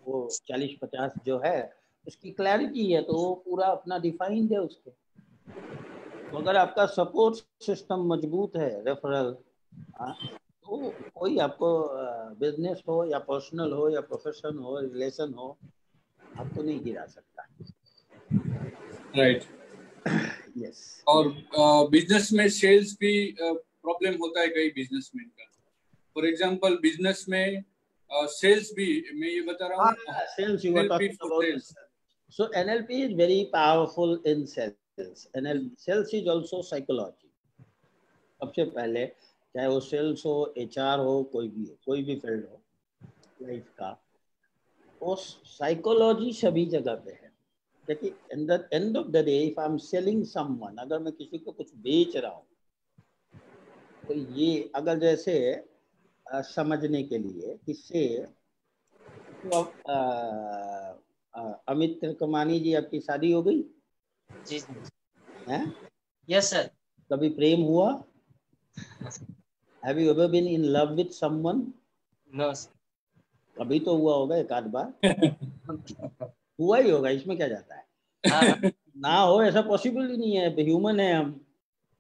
वो 40-50 जो है उसकी क्लैरिटी है, तो वो पूरा अपना डिफाइंड है उसके। तो अगर आपका सपोर्ट सिस्टम मजबूत है, रेफरल, तो कोई आपको बिजनेस हो या पर्सनल हो या प्रोफेशन हो, रिलेशन हो, आपको नहीं गिरा सकता। राइट। यस। और बिजनेस में सेल्स भी प्रॉब्लम होता है कई बिजनेसमैन का। फॉर एग्जांपल बिजनेस में सेल्स भी, मैं ये बता रहा हूँ, sales you were talking about. So NLP is very powerful in sales. Sales is also psychology. सबसे पहले चाहे वो सेल्स हो, HR हो, कोई भी फील्ड हो लाइफ का, वो साइकोलॉजी सभी जगह पे है। क्योंकि in the end of the day if I am selling someone, अगर मैं किसी को कुछ बेच रहा हूँ, तो ये अगर जैसे समझने के लिए किससे, तो अमित त्रिकमानी जी, आपकी शादी हो गई? जी हैं? Yes sir. कभी प्रेम हुआ? Have you ever been in love with someone? No sir. कभी तो हुआ होगा, एक आध बार हुआ ही होगा, इसमें क्या जाता है। ना हो ऐसा पॉसिबल ही नहीं है, ह्यूमन है हम।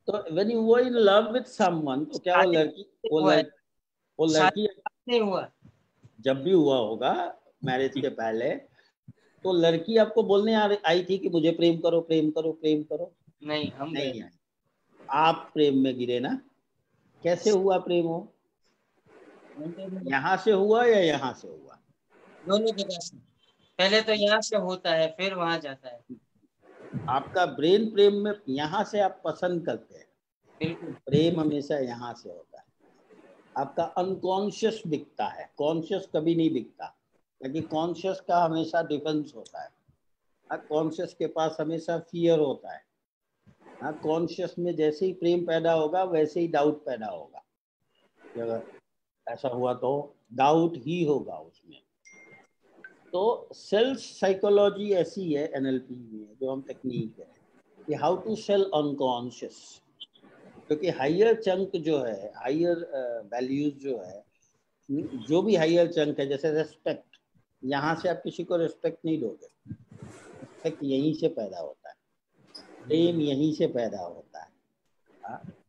तो when you were in love with someone, तो क्या वो लड़की नहीं हुआ, जब भी हुआ होगा मैरिज के पहले, तो लड़की आपको बोलने आई थी कि मुझे प्रेम करो, प्रेम करो, प्रेम करो? नहीं, हम नहीं आई। आप प्रेम में गिरे ना? कैसे हुआ प्रेम हो? यहाँ से हुआ या यहाँ से हुआ? दोनों जगह से। पहले तो यहाँ से होता है फिर वहां जाता है। आपका ब्रेन प्रेम में यहाँ से आप पसंद करते हैं, बिल्कुल। प्रेम हमेशा यहाँ से होता है। आपका अनकॉन्शियस बिकता है, कॉन्शियस कभी नहीं बिकता, क्योंकि कॉन्शियस का हमेशा डिफेंस होता है। कॉन्शियस के पास हमेशा फियर होता है। हाँ, कॉन्शियस में जैसे ही प्रेम पैदा होगा वैसे ही डाउट पैदा होगा। अगर ऐसा हुआ तो डाउट ही होगा उसमें। तो सेल्फ साइकोलॉजी ऐसी है एनएलपी में, जो हम टेक्निक है कि हाउ टू सेल अनकॉन्शियस, क्योंकि हायर चंक जो है, हायर वैल्यूज जो है, जो भी हायर चंक है, जैसे रेस्पेक्ट, यहाँ से आप किसी को रेस्पेक्ट नहीं दोगे, रेस्पेक्ट यहीं से पैदा होता है, प्रेम यहीं से पैदा होता है,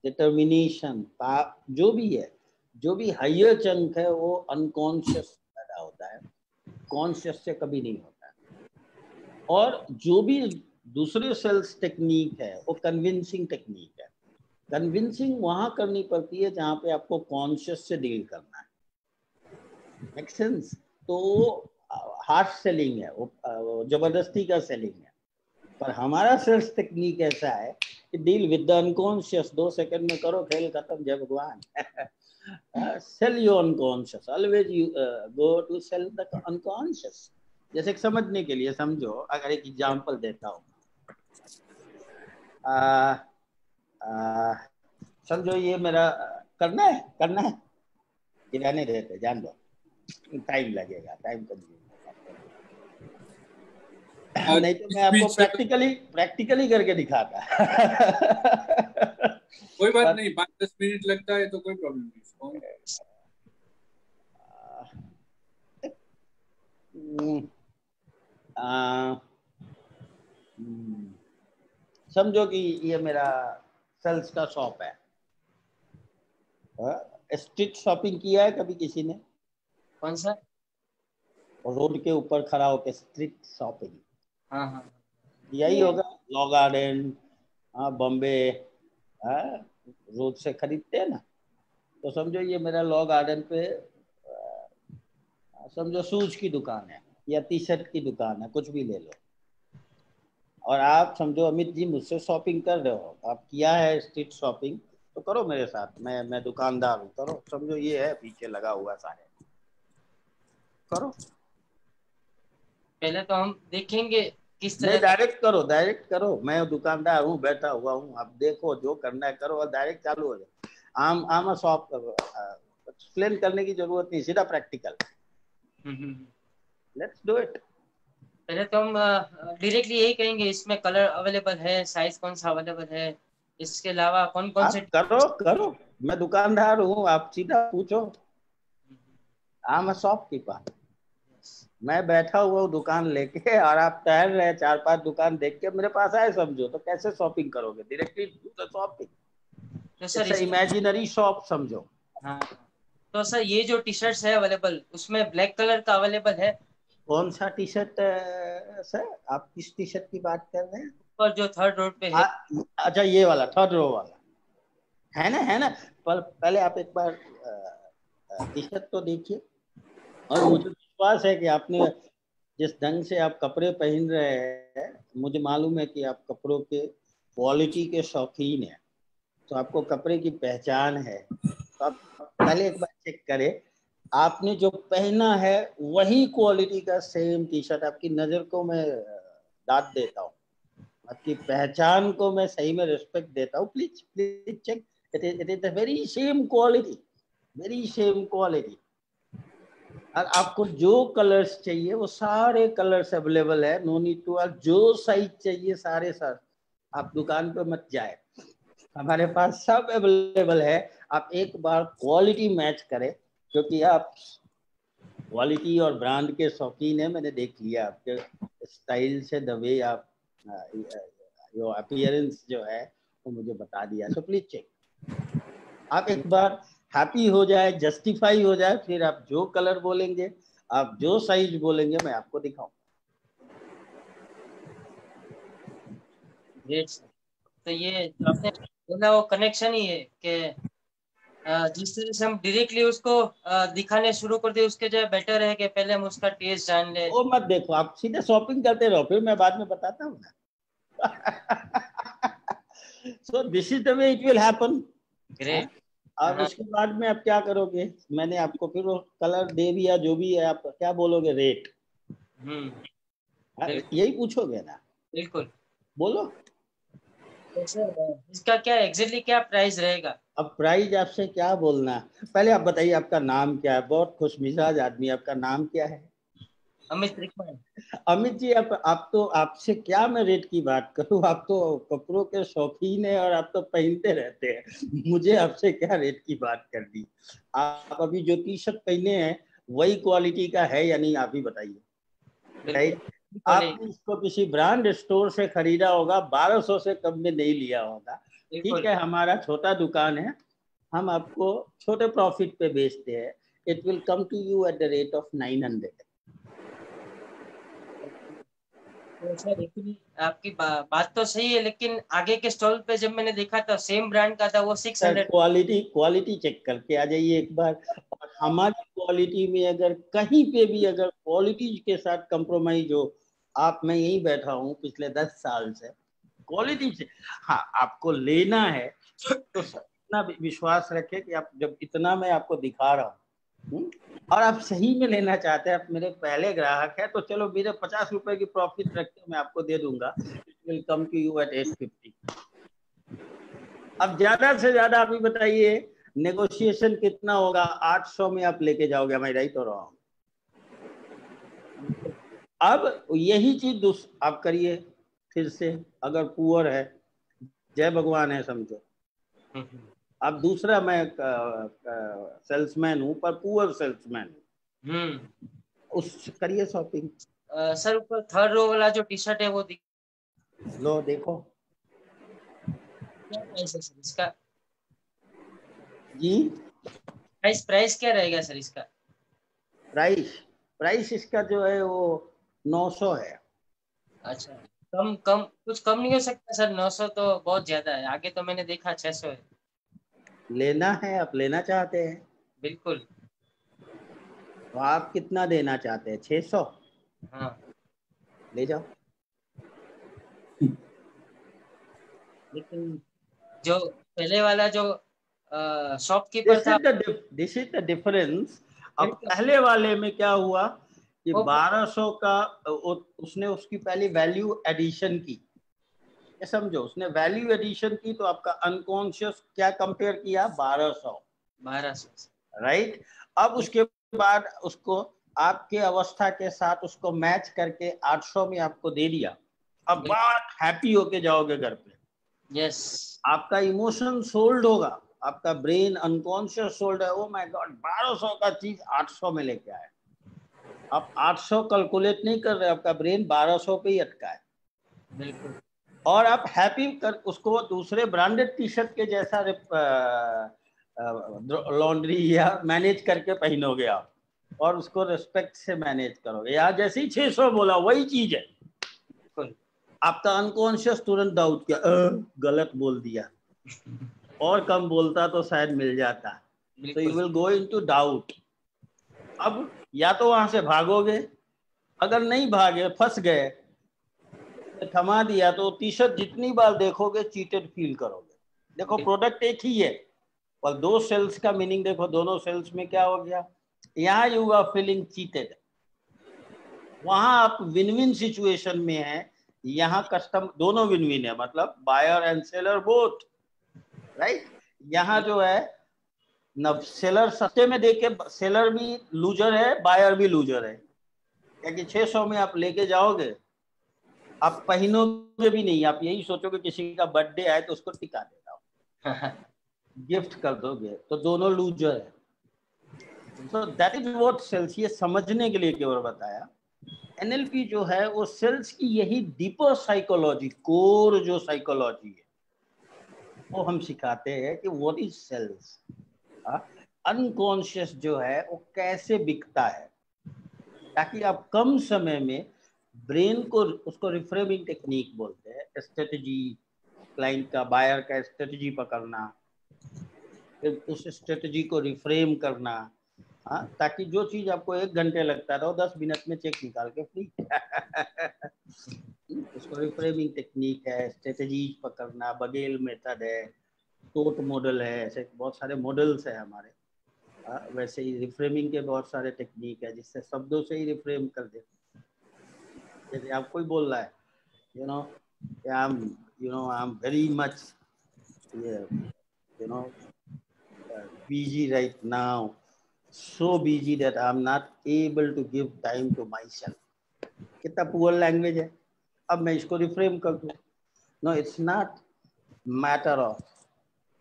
डिटर्मिनेशन, जो भी है, जो भी हायर चंक है वो अनकॉन्शियस पैदा होता है, कॉन्शियस से कभी नहीं होता है। और जो भी दूसरे सेल्स टेक्निक है वो कन्विंसिंग टेक्निक है। कन्विंसिंग वहां करनी पड़ती है जहां पे आपको कॉन्शियस से डील करना है। Make sense? तो हार्श सेलिंग है, वो जबरदस्ती का सेलिंग है। पर हमारा सेल्स टेक्निक ऐसा है कि deal with the unconscious, 2 second में करो, खेल खत्म, जय भगवान। Sell your unconscious, always you go to sell the unconscious. जैसे समझने के लिए समझो, अगर एक एग्जांपल देता हूँ, समझो ये मेरा करना है कि रहने देते, जान दो, टाइम लगेगा, टाइम कंज्यूम, नहीं तो मैं आपको प्रैक्टिकली करके दिखाता। कोई बात नहीं, 5-10 मिनट लगता है तो कोई प्रॉब्लम नहीं। समझो कि ये मेरा सेल्स का शॉप है। स्ट्रीट शॉपिंग किया है कभी किसी ने? कौन सा? रोड के ऊपर खड़ा होकर स्ट्रीट शॉपिंग। हाँ हाँ, यही होगा, लॉ गार्डन, बॉम्बे, रोड से खरीदते हैं ना। तो समझो ये मेरा लॉ गार्डन पे, समझो शूज की दुकान है या टी शर्ट की दुकान है, कुछ भी ले लो। और आप समझो अमित जी मुझसे शॉपिंग कर रहे हो, आप किया है स्ट्रीट शॉपिंग, तो करो मेरे साथ, मैं दुकानदार हूँ, करो। समझो ये है पीछे लगा हुआ सारे, करो। पहले तो हम देखेंगे किस तरह नहीं, डायरेक्ट करो, मैं दुकानदार हूँ, बैठा हुआ हूँ, आप देखो जो करना है करो, और डायरेक्ट चालू हो जाए। आम शॉप एक्सप्लेन करने की जरूरत नहीं, सीधा प्रैक्टिकल, लेट्स डू इट। पहले तो हम डायरेक्टली यही कहेंगे, इसमें कलर अवेलेबल है, साइज कौन सा अवेलेबल है, इसके अलावा कौन कौन से। करो, मैं दुकानदार हूँ, आप सीधा पूछो। आम शॉपकीपर, मैं बैठा हुआ हूँ दुकान लेके, और आप टहल रहे 4-5 दुकान देख के मेरे पास आए, समझो, तो कैसे शॉपिंग करोगे? डायरेक्टली शॉपिंग, तो सर इमेजिनरी शॉप समझो। हाँ, तो सर ये जो टी शर्ट्स है अवेलेबल, उसमें ब्लैक कलर का अवेलेबल है? कौन सा टी शर्ट सर, आप किस टी शर्ट की बात कर रहे हैं? ऊपर जो थर्ड रोड पे है। अच्छा, ये वाला थर्ड रो वाला है ना। पर पहले आप एक बार टी शर्ट तो देखिए, और मुझे विश्वास है कि आपने जिस ढंग से आप कपड़े पहन रहे हैं, मुझे मालूम है कि आप कपड़ों के क्वालिटी के शौकीन हैं, तो आपको कपड़े की पहचान है। तो आप पहले एक बार चेक करें, आपने जो पहना है वही क्वालिटी का सेम टी शर्ट, आपकी नज़र को मैं दाद देता हूँ, आपकी पहचान को मैं सही में रिस्पेक्ट देता हूँ। Please check, it is the very same quality. और आपको जो कलर्स चाहिए वो सारे कलर्स अवेलेबल है, नो नीड टू, जो साइज चाहिए सारे सर, आप दुकान पे मत जाए, हमारे पास सब अवेलेबल है। आप एक बार क्वालिटी मैच करें, क्योंकि आप क्वालिटी और ब्रांड के शौकीन है, मैंने देख लिया आपके स्टाइल से, द वे आप जो अपीयरेंस जो है वो मुझे बता दिया। सो प्लीज चेक, आप एक बार हैप्पी हो जाए, जस्टिफाई हो जाए, फिर आप जो कलर बोलेंगे, आप जो साइज बोलेंगे, मैं आपको दिखाऊंगा। ग्रेट सर, तो ये आपने बोला वो कनेक्शन ही है कि जिस तरह से हम डायरेक्टली उसको दिखाने शुरू कर दे, उसके जो बेटर है कि पहले हम उसका टेस्ट जान ले। वो मत देखो, आप सीधे शॉपिंग करते रहो, फिर मैं बाद में बताता हूँ ना। So this is the way it will happen. Great. और उसके बाद में आप क्या करोगे, मैंने आपको फिर वो कलर दे दिया, जो भी है आप क्या बोलोगे, रेट। यही पूछोगे ना? बिल्कुल। बोलो। तो सर इसका क्या एग्जैक्टली क्या प्राइस रहेगा? अब प्राइस आपसे क्या बोलना, पहले आप बताइए आपका नाम क्या है? बहुत खुशमिजाज आदमी, आपका नाम क्या है? अमित त्रिखमन। अमित जी, आप तो, आपसे क्या मैं रेट की बात करूं, आप तो कपड़ों के शौकीन है और आप तो पहनते रहते हैं, मुझे आपसे क्या रेट की बात कर दी? आप अभी जो टी शर्ट पहने हैं वही क्वालिटी का है या नहीं, आप ही बताइए। राइट, आपने इसको किसी ब्रांड स्टोर से खरीदा होगा, 1200 से कम में नहीं लिया होगा। ठीक है, हमारा छोटा दुकान है, हम आपको छोटे प्रॉफिट पे बेचते हैं। It will come to you at the rate of 900। तो सर एक्चुअली आपकी बात तो सही है, लेकिन आगे के स्टॉल पे जब मैंने देखा था सेम ब्रांड का था, वो 600। क्वालिटी चेक करके आ जाइए एक बार। और हमारी क्वालिटी में अगर कहीं पे भी अगर क्वालिटी के साथ कंप्रोमाइज हो, आप, मैं यहीं बैठा हूँ पिछले 10 साल से, क्वालिटी से, हाँ आपको लेना है तो इतना विश्वास रखे कि आप, जब इतना मैं आपको दिखा रहा हूँ और आप सही में लेना चाहते हैं, आप मेरे पहले ग्राहक है, तो चलो मेरे 50 रुपए की प्रॉफिट रख के मैं आपको दे दूंगा। It will come to you at 850। अब ज्यादा से ज्यादा आप ही बताइए नेगोशिएशन कितना होगा? 800 में आप लेके जाओगे, मैं राइट हो रहा हूँ? अब यही चीज आप करिए फिर से, अगर पुअर है, जय भगवान है समझो। अब दूसरा, मैं सेल्समैन हूँ पर पुअर सेल्समैन हूँ, उस करिए शॉपिंग। सर ऊपर थर्ड रो वाला जो टी शर्ट है वो लो देखो, क्या प्राइस है सर इसका? जी प्राइस क्या रहेगा सर इसका? प्राइस इसका जो है वो 900 है। अच्छा, कम कुछ कम नहीं हो सकता सर? 900 तो बहुत ज्यादा है, आगे तो मैंने देखा 600 है। लेना है, आप लेना चाहते हैं? बिल्कुल। तो आप कितना देना चाहते हैं? 600? हाँ ले जाओ। लेकिन जो पहले वाला जो शॉपकीपर था, दिस इज द डिफरेंस। अब पहले वाले में क्या हुआ कि 1200 का उसने उसकी पहली वैल्यू एडिशन की, ये समझो, उसने वैल्यू एडिशन की, तो आपका अनकॉन्शियस क्या कंपेयर किया? 1200। राइट, अब उसके बाद उसको आपके अवस्था के साथ उसको मैच करके 800 में आपको दे दिया। अब बहुत हैप्पी होके जाओगे घर पे। यस, आपका इमोशन सोल्ड होगा, आपका ब्रेन अनकॉन्शियस सोल्ड है। ओ माय गॉड, 1200 का चीज 800 में लेके आए। आप 800 कैलकुलेट नहीं कर रहे, आपका ब्रेन 1200 पे ही अटका है। बिल्कुल। और आप हैप्पी कर उसको दूसरे ब्रांडेड टी शर्ट के जैसा लॉन्ड्री या मैनेज करके पहनोगे आप, और उसको रिस्पेक्ट से मैनेज करोगे। यहाँ जैसे ही 600 बोला वही चीज है, आपका अनकॉन्शियस तुरंत डाउट किया, गलत बोल दिया, और कम बोलता तो शायद मिल जाता। तो you will go into doubt. अब या तो वहां से भागोगे, अगर नहीं भागे, फंस गए, थमा दिया, तो टी शर्ट जितनी बार देखोगे चीटेड फील करोगे। देखो प्रोडक्ट एक ही है और दो सेल्स का मीनिंग देखो, दोनों सेल्स में क्या हो गया? यहाँ यू आर फीलिंग चीटेड, वहां आप विन विन सिचुएशन में है, यहाँ कस्टम दोनों विन विन है, मतलब buyer and seller both. Right, यहाँ जो है न सेलर सस्ते में देके सेलर भी लूजर है, बायर भी लूजर है, क्योंकि 600 में आप लेके जाओगे, आप पहनोगे भी नहीं, आप यही सोचोगे किसी का बर्थडे आए तो उसको टिका देता हूँ, गिफ्ट कर दोगे, तो दोनों लूजर है। So that is what sales, ये समझने के लिए केवल बताया। एनएलपी जो है वो सेल्स की यही डीपर साइकोलॉजी, कोर जो साइकोलॉजी है वो हम सिखाते हैं कि व्हाट इज सेल्स, अनकॉन्शियस जो है वो कैसे बिकता है, ताकि आप कम समय में ब्रेन को, उसको रिफ्रेमिंग टेक्निक बोलते हैं, स्ट्रेटजी, क्लाइंट का, बायर का स्ट्रेटजी पकड़ना, फिर उस स्ट्रेटजी को रिफ्रेम करना, हाँ, ताकि जो चीज आपको 1 घंटे लगता था वो 10 मिनट में चेक निकाल के फ्री। उसको रिफ्रेमिंग टेक्निक है, स्ट्रेटजीज पकड़ना, बगेल मेथड है, टोट मॉडल है, ऐसे बहुत सारे मॉडल्स है हमारे। वैसे ही रिफ्रेमिंग के बहुत सारे टेक्निक है जिससे शब्दों से ही रिफ्रेम कर दे। जैसे आपको ही बोल रहा है, I am very much busy right now, so busy that I'm not able to give time to myself. कितना पुअर लैंग्वेज है। अब मैं इसको रिफ्रेम कर दूं, no it's not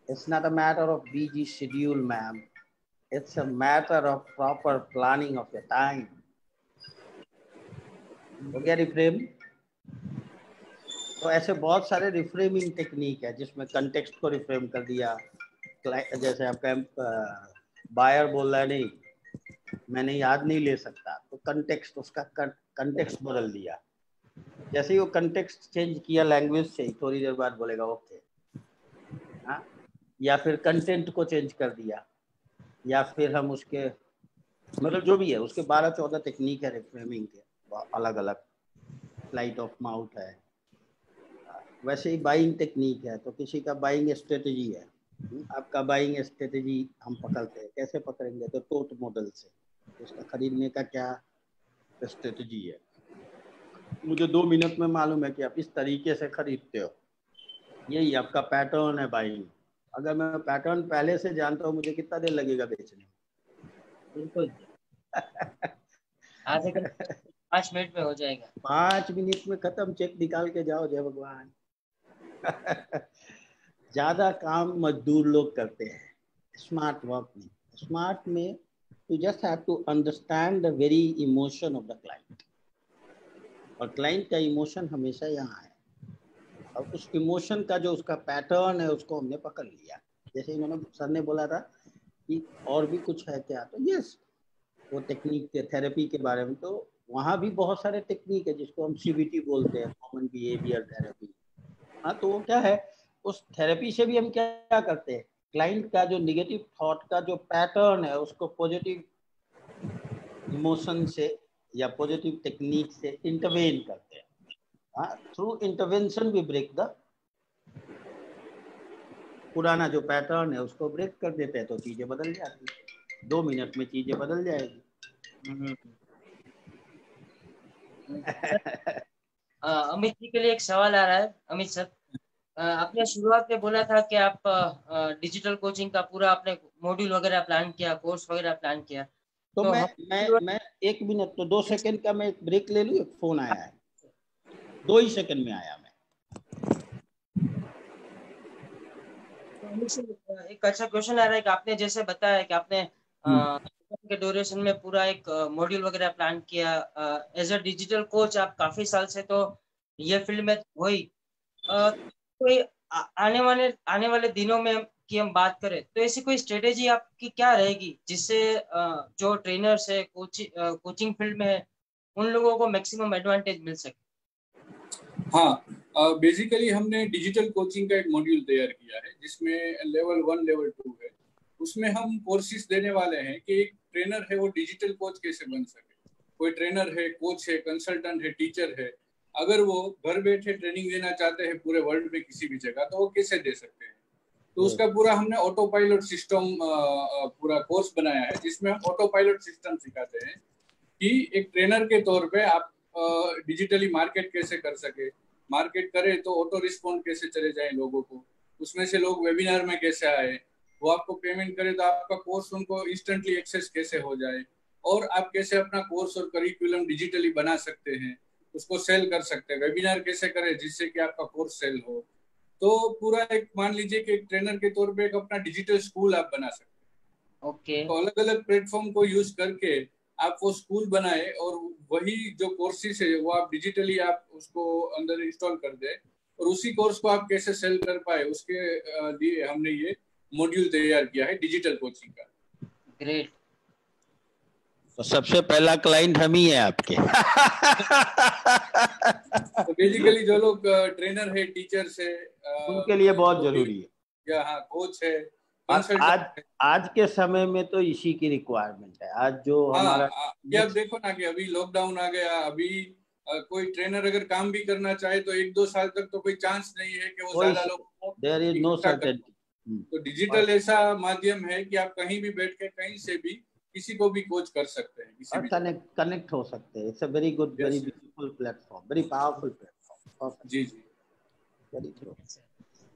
a matter of busy schedule, ma'am. It's a matter of proper planning of your time. हो गया reframe. तो ऐसे बहुत सारे रिफ्रेमिंग टेक्निक है जिसमें कंटेक्स्ट को रिफ्रेम कर दिया। जैसे आपका बायर बोल रहा है नहीं मैं नहीं याद नहीं ले सकता, तो कंटेक्स्ट, उसका कंटेक्स्ट बदल दिया। जैसे ही वो कंटेक्स्ट चेंज किया लैंग्वेज से ही थोड़ी देर बाद बोलेगा ओके, हाँ। या फिर कंटेंट को चेंज कर दिया, या फिर हम उसके मतलब जो भी है उसके 12-14 टेक्निक है रिफ्रेमिंग के अलग अलग। फ्लाइट ऑफ माउथ है, वैसे ही बाइंग टेक्निक है, तो किसी का बाइंग स्ट्रेटजी है। आपका बाइंग स्ट्रेटजी हम पकड़ते हैं, कैसे पकड़ेंगे? तो टोट मॉडल से। उसका खरीदने का क्या स्ट्रेटजी है, मुझे 2 मिनट में मालूम है कि आप इस तरीके से खरीदते हो, यही आपका पैटर्न है बाइंग। अगर मैं पैटर्न पहले से जानता हूँ मुझे कितना देर लगेगा बेचने में? बिल्कुल आधे घंटे 5 मिनट में हो जाएगा। 5 मिनट में खत्म, चेक निकाल के जाओ, जय भगवान। ज्यादा काम मजदूर लोग करते हैं, स्मार्ट वर्क नहीं। स्मार्ट में you just have to understand the very emotion of the client, और क्लाइंट का इमोशन हमेशा यहाँ है। और उस इमोशन का जो उसका पैटर्न है उसको हमने पकड़ लिया। जैसे इन्होंने सर ने बोला था कि और भी कुछ है क्या, तो यस वो टेक्निक के थेरेपी के बारे में, तो वहाँ भी बहुत सारे टेक्निक है जिसको हम CBT बोलते हैं, कॉमन बिहेवियर थेरेपी। हाँ, तो वो क्या है, उस थेरेपी से भी हम क्या करते हैं, क्लाइंट का जो निगेटिव थॉट का जो पैटर्न है उसको पॉजिटिव इमोशन से या पॉजिटिव टेक्निक से इंटरवेन करते हैं। हाँ, थ्रू इंटरवेंशन भी ब्रेक द पुराना जो पैटर्न है उसको ब्रेक कर देते हैं, तो चीजें बदल जाती है। 2 मिनट में चीजें बदल जाएगी। अमित जी के लिए एक सवाल आ रहा है। अमित सर, आपने शुरुआत में बोला था कि आप डिजिटल कोचिंग का पूरा आपने मॉड्यूल वगैरह प्लान किया, कोर्स वगैरह प्लान किया, तो मैं 1 मिनट, तो 2 सेकंड का मैं ब्रेक ले लूं। एक फोन आया है, 2 ही सेकंड में आया। मैं एक अच्छा क्वेश्चन आ रहा है कि आपने जैसे बताया कि आपने के ड्यूरेशन में पूरा एक मॉड्यूल वगैरह प्लान किया। एज अ डिजिटल कोच आप काफी साल से तो ये फील्ड में वही कोई आने वाले दिनों में की हम बात करें तो ऐसी कोई स्ट्रेटेजी आपकी क्या रहेगी जिससे जो ट्रेनर्स है कोचिंग फील्ड में है उन लोगों को मैक्सिमम एडवांटेज मिल सके? हाँ, बेसिकली हमने डिजिटल कोचिंग का एक मॉड्यूल तैयार किया है जिसमें लेवल 1 लेवल 2 है। उसमें हम कोर्सेज देने वाले हैं कि एक ट्रेनर है वो डिजिटल कोच कैसे बन सके। कोई ट्रेनर है, कोच है, कंसल्टेंट है, टीचर है, अगर वो घर बैठे ट्रेनिंग देना चाहते हैं पूरे वर्ल्ड में किसी भी जगह, तो वो कैसे दे सकते हैं। तो उसका पूरा हमने ऑटो पायलट सिस्टम पूरा कोर्स बनाया है जिसमें हम ऑटो पायलट सिस्टम सिखाते हैं कि एक ट्रेनर के तौर पे आप डिजिटली मार्केट कैसे कर सके, मार्केट करे तो ऑटो रिस्पॉन्ड कैसे चले जाए लोगों को, उसमें से लोग वेबिनार में कैसे आए, वो आपको पेमेंट करे तो आपका कोर्स उनको इंस्टेंटली एक्सेस कैसे हो जाए, और आप कैसे अपना कोर्स और करिकुलम डिजिटली बना सकते हैं, उसको सेल कर सकते हैं, वेबिनार कैसे करें जिससे कि आपका कोर्स सेल हो। तो पूरा एक मान लीजिए कि एक ट्रेनर के तौर पे एक अपना डिजिटल स्कूल आप बना सकते हैं। ओके। तो अलग अलग प्लेटफॉर्म को यूज करके आप वो स्कूल बनाए और वही जो कोर्सेज है वो आप डिजिटली आप उसको अंदर इंस्टॉल कर दे और उसी कोर्स को आप कैसे सेल कर पाए उसके लिए हमने ये मॉड्यूल तैयार किया है डिजिटल कोचिंग का। ग्रेट। तो सबसे पहला क्लाइंट हम ही है आपके। तो बेसिकली जो लोग ट्रेनर है, टीचर्स है, उनके लिए बहुत जरूरी है। या हाँ कोच है, आज आज के समय में तो इसी की रिक्वायरमेंट है। आज जो हमारा क्या देखो ना कि अभी लॉकडाउन आ गया, अभी कोई ट्रेनर अगर काम भी करना चाहे तो 1-2 साल तक तो कोई चांस नहीं है कि वो ज्यादा लोग को देयर इज नो सर्टेनिटी। तो डिजिटल ऐसा माध्यम है कि आप कहीं भी बैठ के कहीं से भी किसी को भी कोच कर सकते हैं, किसी भी कनेक्ट हो सकते हैं। It's a very good, very beautiful platform, very powerful platform. जी जी, वेरी ट्रू।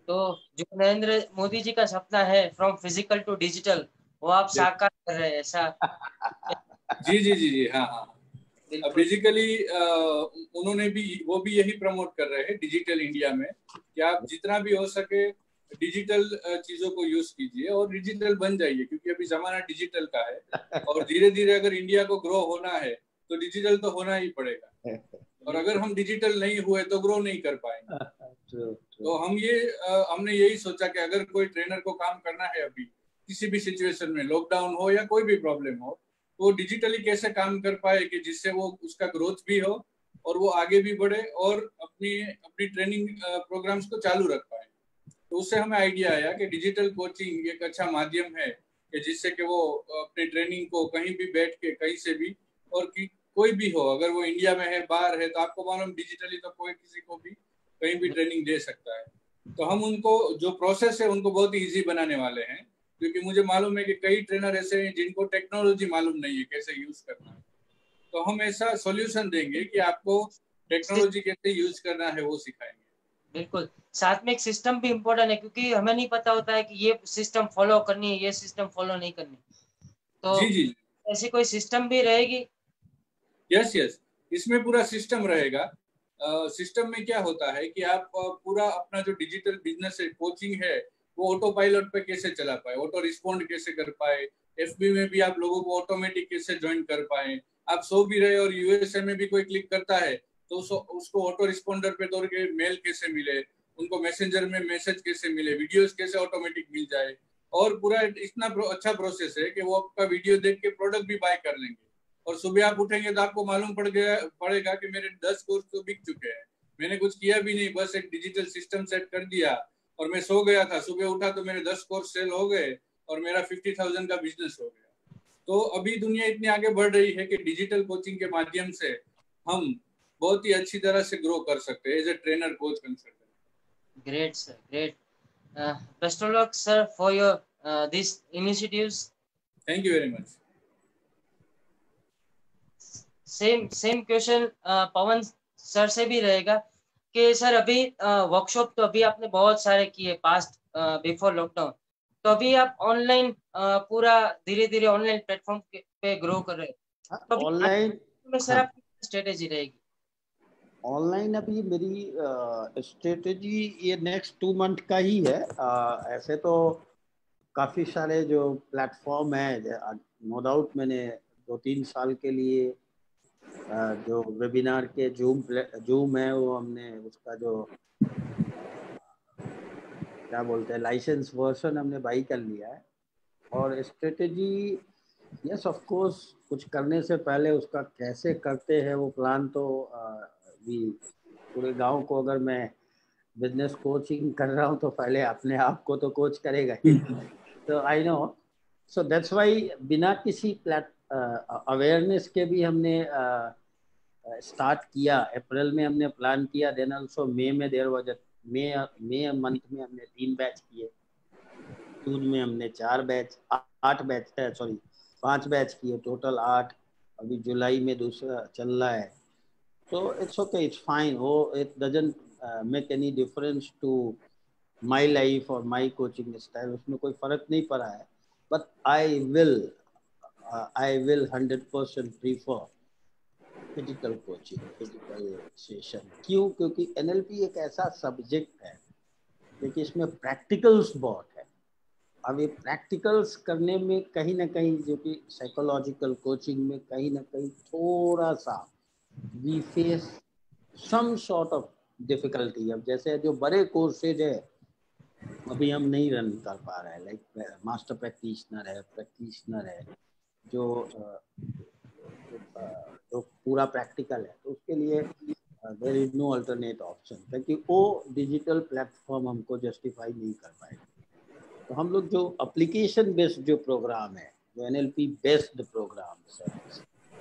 तो जो नरेंद्र मोदी जी का सपना है फ्रॉम फिजिकल टू डिजिटल, वो आप साकार कर रहे हैं ऐसा? जी जी जी जी, हाँ हाँ। बेसिकली उन्होंने भी वो भी यही प्रमोट कर रहे हैं डिजिटल इंडिया में कि आप जितना भी हो सके डिजिटल चीजों को यूज कीजिए और डिजिटल बन जाइए, क्योंकि अभी जमाना डिजिटल का है और धीरे धीरे अगर इंडिया को ग्रो होना है तो डिजिटल तो होना ही पड़ेगा, और अगर हम डिजिटल नहीं हुए तो ग्रो नहीं कर पाएंगे। तो हमने यही सोचा कि अगर कोई ट्रेनर को काम करना है अभी किसी भी सिचुएशन में, लॉकडाउन हो या कोई भी प्रॉब्लम हो, तो डिजिटली कैसे काम कर पाए कि जिससे वो उसका ग्रोथ भी हो और वो आगे भी बढ़े और अपनी अपनी ट्रेनिंग प्रोग्राम्स को चालू रख पाए। तो उससे हमें आइडिया आया कि डिजिटल कोचिंग एक अच्छा माध्यम है कि जिससे कि वो अपनी ट्रेनिंग को कहीं भी बैठ के कहीं से भी, और कोई भी हो, अगर वो इंडिया में है बाहर है, तो आपको मालूम डिजिटली तो कोई किसी को भी कहीं भी ट्रेनिंग दे सकता है। तो हम उनको जो प्रोसेस है उनको बहुत ही ईजी बनाने वाले हैं, क्योंकि मुझे मालूम है कि कई ट्रेनर ऐसे हैं जिनको टेक्नोलॉजी मालूम नहीं है कैसे यूज करना है। तो हम ऐसा सॉल्यूशन देंगे कि आपको टेक्नोलॉजी कैसे यूज करना है वो सिखाएंगे। बिल्कुल, साथ में एक सिस्टम भी इम्पोर्टेंट है, क्योंकि हमें नहीं पता होता है कि ये सिस्टम फॉलो करनी है, ये सिस्टम फॉलो नहीं करनी। तो जी जी, ऐसी कोई सिस्टम भी रहेगी? यस यस, इसमें पूरा सिस्टम रहेगा। सिस्टम में क्या होता है कि आप पूरा अपना जो डिजिटल बिजनेस है, कोचिंग है, वो ऑटो पायलट पे कैसे चला पाए, ऑटो रिस्पॉन्ड कैसे कर पाए, एफबी में भी आप लोगों को ऑटोमेटिक कैसे ज्वाइन कर पाए। आप सो भी रहे और यूएसए में भी कोई क्लिक करता है तो उसको ऑटो रिस्पॉन्डर पे दौड़ के मेल कैसे मिले, उनको मैसेंजर में मैसेज कैसे मिले, वीडियोस कैसे ऑटोमेटिक मिल जाए, और पूरा इतना अच्छा प्रोसेस है कि वो आपका वीडियो देख के प्रोडक्ट भी बाय कर लेंगे। और सुबह आप उठेंगे तो आपको मालूम पड़ेगा कि मेरे 10 कोर्स तो बिक चुके हैं, मैंने कुछ किया भी नहीं, बस एक डिजिटल सिस्टम सेट कर दिया और मैं सो गया था, सुबह उठा तो मेरे 10 कोर्स सेल हो गए और मेरा 50,000 का बिजनेस हो गया। तो अभी दुनिया इतनी आगे बढ़ रही है कि डिजिटल कोचिंग के माध्यम से हम बहुत ही अच्छी तरह से ग्रो कर सकते हैं as a trainer coach consultant. Great sir, great. Best of luck sir for your this initiatives. Thank you very much. Same question Pawan sir से भी रहेगा कि सर अभी वर्कशॉप तो अभी आपने बहुत सारे किए पास्ट बिफोर लॉकडाउन, तो अभी आप ऑनलाइन पूरा धीरे धीरे ऑनलाइन प्लेटफॉर्म पे ग्रो कर रहे हैं, तो ऑनलाइन में सर आपकी स्ट्रेटेजी रहेगी? ऑनलाइन अभी मेरी स्ट्रेटेजी ये नेक्स्ट 2 मंथ का ही है। ऐसे तो काफ़ी सारे जो प्लेटफॉर्म है, नो डाउट मैंने 2-3 साल के लिए जो वेबिनार के जूम है वो हमने उसका जो क्या बोलते हैं लाइसेंस वर्जन हमने बाई कर लिया है। और स्ट्रेटेजी यस ऑफ कोर्स कुछ करने से पहले उसका कैसे करते हैं वो प्लान तो भी पूरे गांव को अगर मैं बिजनेस कोचिंग कर रहा हूँ तो पहले अपने आप को तो कोच करेगा ही। तो I know, so that's why बिना किसी अवेयरनेस के भी हमने स्टार्ट किया। अप्रैल में हमने प्लान किया, देन ऑल्सो मई में देर वाज मई मंथ में हमने 3 बैच किए, जून में हमने 4 बैच 8 बैच 5 बैच किए, टोटल 8। अभी जुलाई में दूसरा चल रहा है। तो इट्स ओके, इट्स फाइन, वो it doesn't make any difference to my life और माई कोचिंग स्टाइल, उसमें कोई फर्क नहीं पड़ा है। But I will 100% prefer physical coaching, physical session. क्यों? क्योंकि एनएलपी एक ऐसा सब्जेक्ट है देखिए इसमें प्रैक्टिकल्स बहुत है। अब ये प्रैक्टिकल्स करने में कहीं ना कहीं, जो कि साइकोलॉजिकल कोचिंग में कहीं ना कहीं थोड़ा सा we face some sort of difficulty. अब जैसे जो बड़े कोर्सेज है अभी हम नहीं रन कर पा रहे हैं, लाइक मास्टर प्रैक्टिशनर है जो जो पूरा प्रैक्टिकल है, तो उसके लिए there is no alternate option, क्योंकि वो डिजिटल प्लेटफॉर्म हमको जस्टिफाई नहीं कर पाएगा। तो हम लोग जो एप्लीकेशन बेस्ड जो प्रोग्राम है, जो NLP बेस्ड प्रोग्राम है,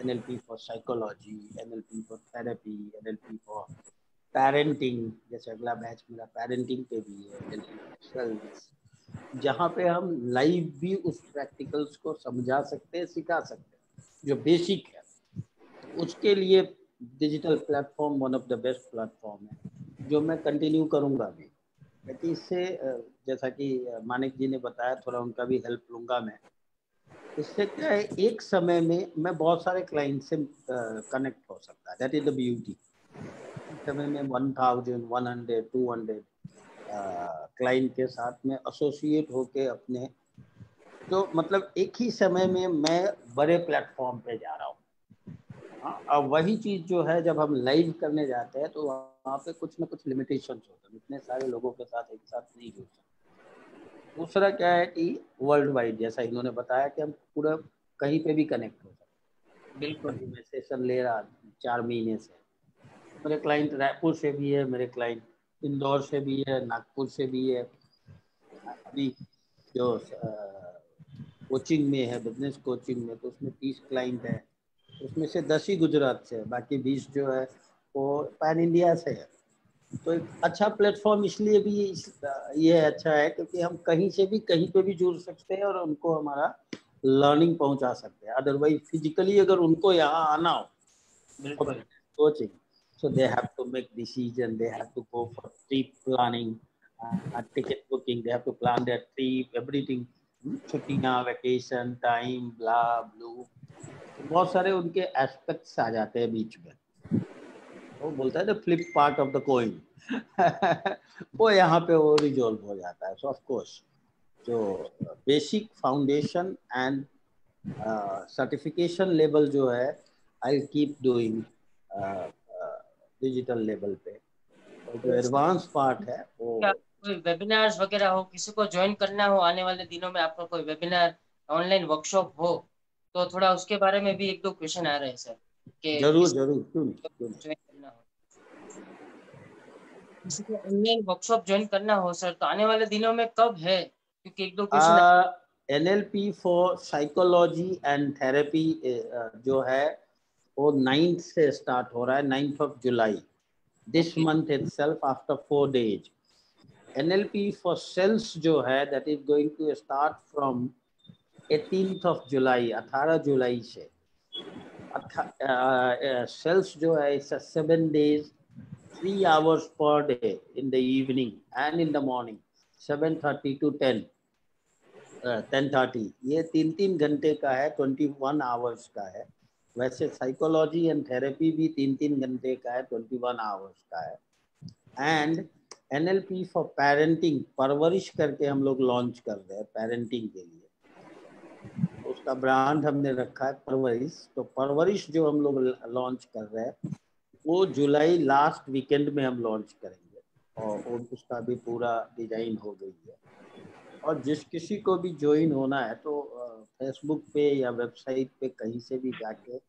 NLP for psychology, NLP for therapy, NLP for parenting, जैसे अगला बैच मेरा पेरेंटिंग पे भी है, NLP सेल्स, जहाँ पे हम लाइव भी उस प्रैक्टिकल्स को समझा सकते हैं, सिखा सकते हैं, जो बेसिक है। उसके लिए digital platform one of the best platform है, जो मैं कंटिन्यू करूँगा भी, क्योंकि इससे जैसा कि मानिक जी ने बताया, थोड़ा उनका भी हेल्प लूँगा मैं। इससे क्या है, एक समय में मैं बहुत सारे क्लाइंट से कनेक्ट हो सकता है, दैट इज द ब्यूटी। एक समय में 1000, 100, 200 क्लाइंट के साथ में एसोसिएट होके अपने, तो मतलब एक ही समय में मैं बड़े प्लेटफॉर्म पे जा रहा हूँ। हाँ, अब वही चीज़ जो है, जब हम लाइव करने जाते हैं तो वहाँ पे कुछ ना कुछ लिमिटेशंस होते हैं, इतने सारे लोगों के साथ एक साथ नहीं जुड़ सकते। दूसरा क्या है कि वर्ल्ड वाइड, जैसा इन्होंने बताया कि हम पूरा कहीं पे भी कनेक्ट हो सकते हैं। बिल्कुल। अभी मैं सेशन ले रहा 4 महीने से, मेरे क्लाइंट रायपुर से भी है, मेरे क्लाइंट इंदौर से भी है, नागपुर से भी है। अभी जो कोचिंग में है, बिजनेस कोचिंग में, तो उसमें 30 क्लाइंट है, उसमें से 10 ही गुजरात से है, बाकी 20 जो है वो पैन इंडिया से है। तो एक अच्छा प्लेटफॉर्म इसलिए भी ये अच्छा है क्योंकि हम कहीं से भी कहीं पे भी जुड़ सकते हैं और उनको हमारा लर्निंग पहुंचा सकते हैं। अदरवाइज फिजिकली अगर उनको यहाँ आना हो बिल्कुल। Coaching, so they have to make decision, they have to go for trip planning, ticket booking, they have to plan their trip, everything, छुट्टियाँ, वैकेशन, टाइम, ब्ला ब्लू, बहुत सारे उनके एस्पेक्ट्स आ जाते हैं बीच में। वो बोलता है ना flip part of the coin वो यहाँ पे वो रिजॉल्व हो जाता है। सो ऑफ कोर्स जो basic foundation and certification level जो है, I keep doing digital level पे, और जो एडवांस पार्ट है वो क्या कोई वेबिनार्स वगैरह हो, किसी को ज्वाइन करना हो आने वाले दिनों में, आपका कोई वेबिनार ऑनलाइन वर्कशॉप हो, तो थोड़ा उसके बारे में भी एक दो क्वेश्चन आ रहे हैं सर, कि जरूर किसी जरूर, क्यों नहीं, को क्यों नहीं। ज्वाइन करना हो, किसी को ऑनलाइन वर्कशॉप ज्वाइन करना हो सर, तो आने वाले दिनों में कब है? क्योंकि एक दो question. NLP for psychology and therapy जो है वो 9th से स्टार्ट हो रहा है, 9th of July, this month itself, after 4 days. NLP for cells जो है, that is going to start from 18th of July, 18 जुलाई से। cells जो है, it's a 7 days, 3 hours per day in the evening and in the morning, 7:30 to 10:30, ये 3 घंटे का है, 21 hours का है। वैसे साइकोलॉजी एंड थेरेपी भी 3 घंटे का है, 21 आवर्स का है। एंड NLP फॉर पेरेंटिंग, परवरिश करके हम लोग लॉन्च कर रहे हैं पेरेंटिंग के लिए, उसका ब्रांड हमने रखा है परवरिश। तो परवरिश जो हम लोग लॉन्च कर रहे हैं वो जुलाई लास्ट वीकेंड में हम लॉन्च करेंगे, और उसका भी पूरा डिजाइन हो गई है। और जिस किसी को भी ज्वाइन होना है तो फेसबुक पे या वेबसाइट पे कहीं से भी जाके,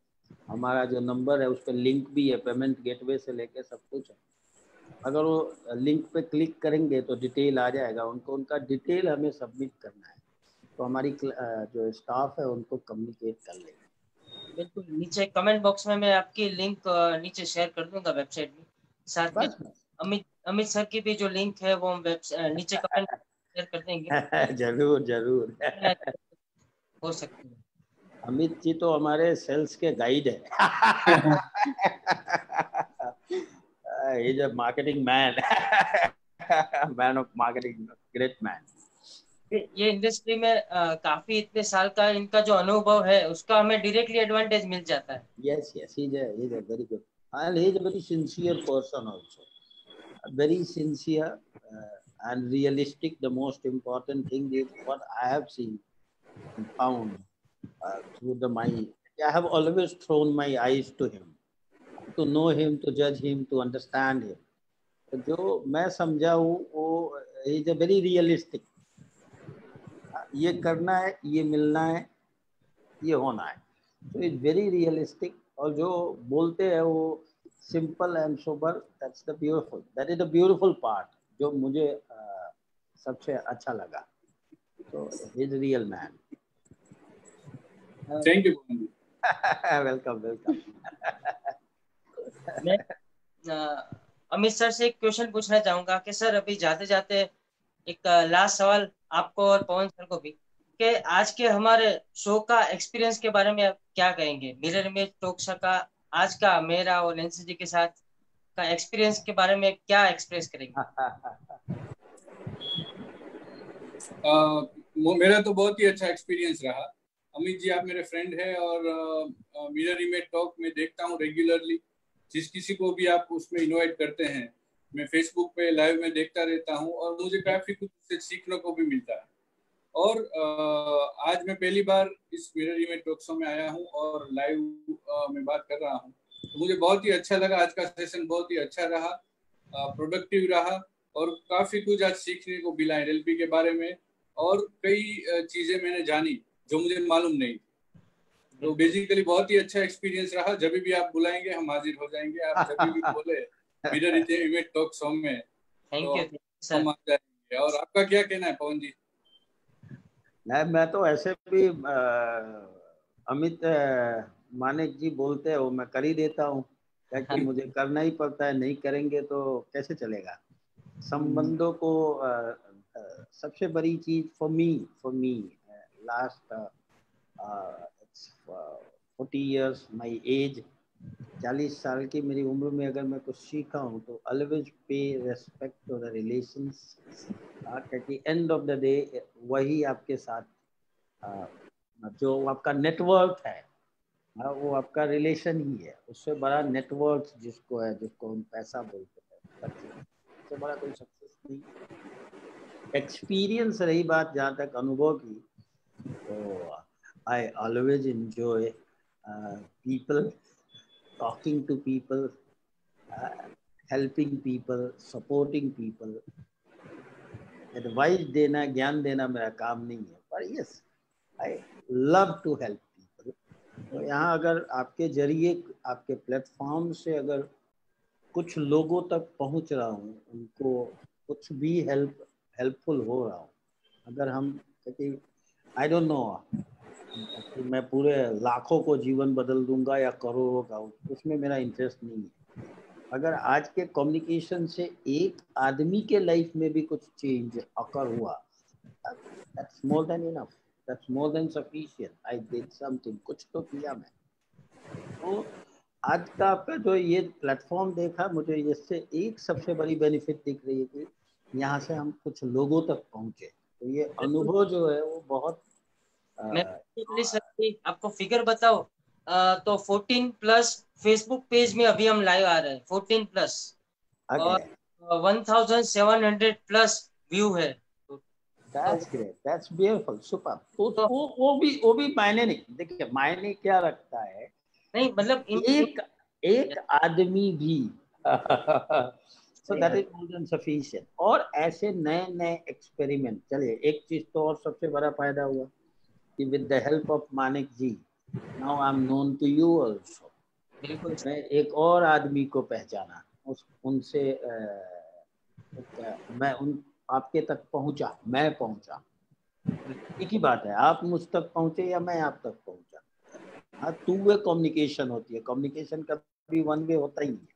हमारा जो नंबर है उस पर लिंक भी है, पेमेंट गेटवे से लेके सब कुछ है। अगर वो लिंक पे क्लिक करेंगे तो डिटेल आ जाएगा, उनको उनका डिटेल हमें सबमिट करना है, तो हमारी जो स्टाफ है उनको कम्युनिकेट कर लेंगे। बिल्कुल, नीचे कमेंट बॉक्स में मैं आपकी लिंक नीचे शेयर कर दूंगा वेबसाइट में, साथ में अमित सर की भी जो लिंक है वो हम नीचे कमेंट शेयर कर देंगे। जरूर जरूर हो सकती है। अमित जी तो हमारे सेल्स के गाइड है is a marketing man, man of marketing, great man. ये इंडस्ट्री में काफी इतने साल का इनका जो अनुभव है उसका हमें डायरेक्टली एडवांटेज मिल जाता है। Yes, yes, he's a very good, and he's a very sincere person also. Very sincere and realistic. The most important thing is what I have seen and found through I have always thrown my eyes to him, to know him, to judge him, to understand him. तो जो मैं समझा हूँ वो is a very realistic, ये करना है, ये मिलना है, ये होना है, तो इज वेरी रियलिस्टिक। और जो बोलते हैं वो simple and sober, that's the beautiful, that is the beautiful part जो मुझे सबसे अच्छा लगा। So he's a real man. Thank you, Pawan ji. Welcome. मैं अमित सर से एक क्वेश्चन पूछना चाहूंगा कि सर अभी जाते जाते एक लास्ट सवाल आपको और पवन सर को भी, कि आज के हमारे शो का एक्सपीरियंस के बारे में आप क्या कहेंगे? मिरर इमेज टॉक शो का आज का मेरा और नैन्सी जी के साथ का एक्सपीरियंस के बारे में क्या एक्सप्रेस करेंगे? मेरा तो बहुत ही अच्छा एक्सपीरियंस रहा। अमित जी, आप मेरे फ्रेंड है और मिरर इमेज टॉक में देखता हूँ रेगुलरली। जिस किसी को भी आप उसमें इनवाइट करते हैं, मैं फेसबुक पे लाइव में देखता रहता हूँ और मुझे काफी कुछ से सीखने को भी मिलता है। और आज मैं पहली बार इस मिरर इमेज टॉक शो में आया हूँ और लाइव में बात कर रहा हूँ, तो मुझे बहुत ही अच्छा लगा। आज का सेशन बहुत ही अच्छा रहा, प्रोडक्टिव रहा और काफी कुछ आज सीखने को मिला NLP के बारे में और कई चीजें मैंने जानी जो मुझे मालूम नहीं। तो बेसिकली बहुत ही अच्छा एक्सपीरियंस रहा। जब भी आप बुलाएंगे हम हाजिर हो जाएंगे। आप जब भी बोले मिरर इमेज टॉक शो में थैंक यू तो हम आ जाएंगे। और आपका क्या कहना है पवन जी? नहीं, मैं तो ऐसे भी अमित मानिक जी बोलते हो मैं कर ही देता हूँ, क्योंकि मुझे करना ही पड़ता है। नहीं करेंगे तो कैसे चलेगा? संबंधों को सबसे बड़ी चीज for me last 40 years my age, 40 साल की मेरी उम्र में अगर मैं कुछ सीखा हूँ तो always pay respect to the relations. At the end of the day वही आपके साथ जो आपका नेटवर्क है, वो आपका रिलेशन ही है। उससे बड़ा नेटवर्क जिसको है, जिसको हम पैसा बोलते हैं, उससे बड़ा कोई सक्सेस नहीं। एक्सपीरियंस रही बात जहाँ तक अनुभव की, तो I always enjoy people, talking to people, helping people, supporting people. Advice देना, ज्ञान देना मेरा काम नहीं है, पर yes I love to help people. तो यहाँ अगर आपके जरिए, आपके प्लेटफॉर्म से अगर कुछ लोगों तक पहुँच रहा हूँ, उनको कुछ भी हेल्पफुल हो रहा हूँ, अगर हम, क्योंकि आई डोंट नो कि मैं पूरे लाखों को जीवन बदल दूंगा या करोड़ों का, उसमें मेरा इंटरेस्ट नहीं है। अगर आज के कम्युनिकेशन से एक आदमी के लाइफ में भी कुछ चेंज अकर हुआ, that's more than enough, that's more than sufficient. I did something, कुछ तो किया मैं। तो आज का आपका जो ये प्लेटफॉर्म देखा, मुझे इससे एक सबसे बड़ी बेनिफिट दिख रही है कि यहाँ से हम कुछ लोगों तक पहुँचे। तो ये अनुभव जो है वो बहुत मैं आपको फिगर बताओ तो 14+ फेसबुक पेज में अभी हम लाइव आ रहे हैं, 14+ और 1700+ व्यू है। That's great, that's beautiful, super. तो वो भी मायने नहीं, देखिए मायने क्या रखता है, नहीं मतलब एक आदमी भी so that is more than sufficient. और ऐसे नए नए एक्सपेरिमेंट। चलिए एक चीज तो और सबसे बड़ा फायदा हुआ कि with the help of Manik ji, now I'm known to you also. बिल्कुल मैं एक और आदमी को पहचाना, उनसे मैं आपके तक पहुंचा, मैं पहुंचा। एक ही बात है, आप मुझ तक पहुंचे या मैं आप तक पहुंचा। हाँ, टू वे कम्युनिकेशन होती है, कम्युनिकेशन कभी वन वे होता ही नहीं है।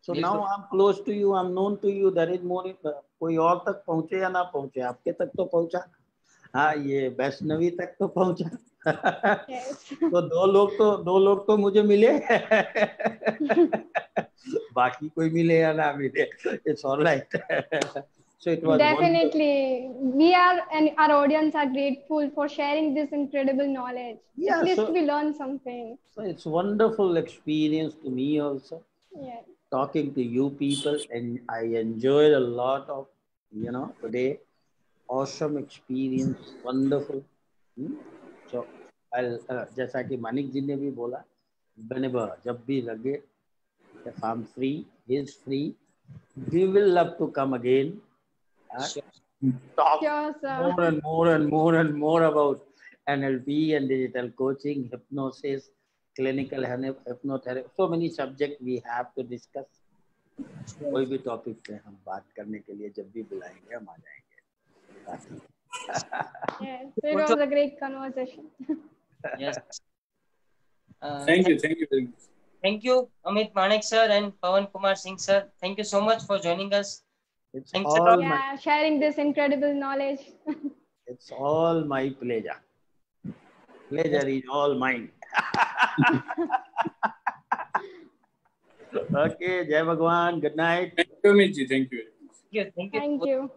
So now I am close to you, I am known to you, there is more. कोई और तक पहुंचे या ना पहुंचे, आपके तक तो पहुंचा। हाँ, ये वैष्णवी तक तो पहुंचा। तो दो लोग तो मुझे मिले। बाकी कोई मिले या ना मिले, it's alright. So it was definitely wonderful. We are and our audience are grateful for sharing this incredible knowledge. Yeah, at least so we learn something. So it's wonderful experience to me also. Yeah. Talking to you people, and I enjoyed a lot of, today. Awesome experience, wonderful. So I'll जैसा कि मानिक जी ने भी बोला, whenever जब भी लगे, if I'm free, he's free, we will love to come again. Talk more and more and more and more about NLP and digital coaching, hypnosis, clinical hypnotherapy, so many subjects we have to discuss. कोई भी topic पे हम बात करने के लिए जब भी बुलाएंगे हम आ जाएंगे। Yes, it was a great conversation. Yes. Thank you very much. Thank you, Amit Manek sir and Pawan Kumar Singh sir. Thank you so much for joining us. It's Thanks a all lot. Yeah, sharing this incredible knowledge. It's all my pleasure. Pleasure is all mine. Okay, Jai Bhagwan. Good night. Thank you, Amit ji. Thank you. Thank you. Thank you.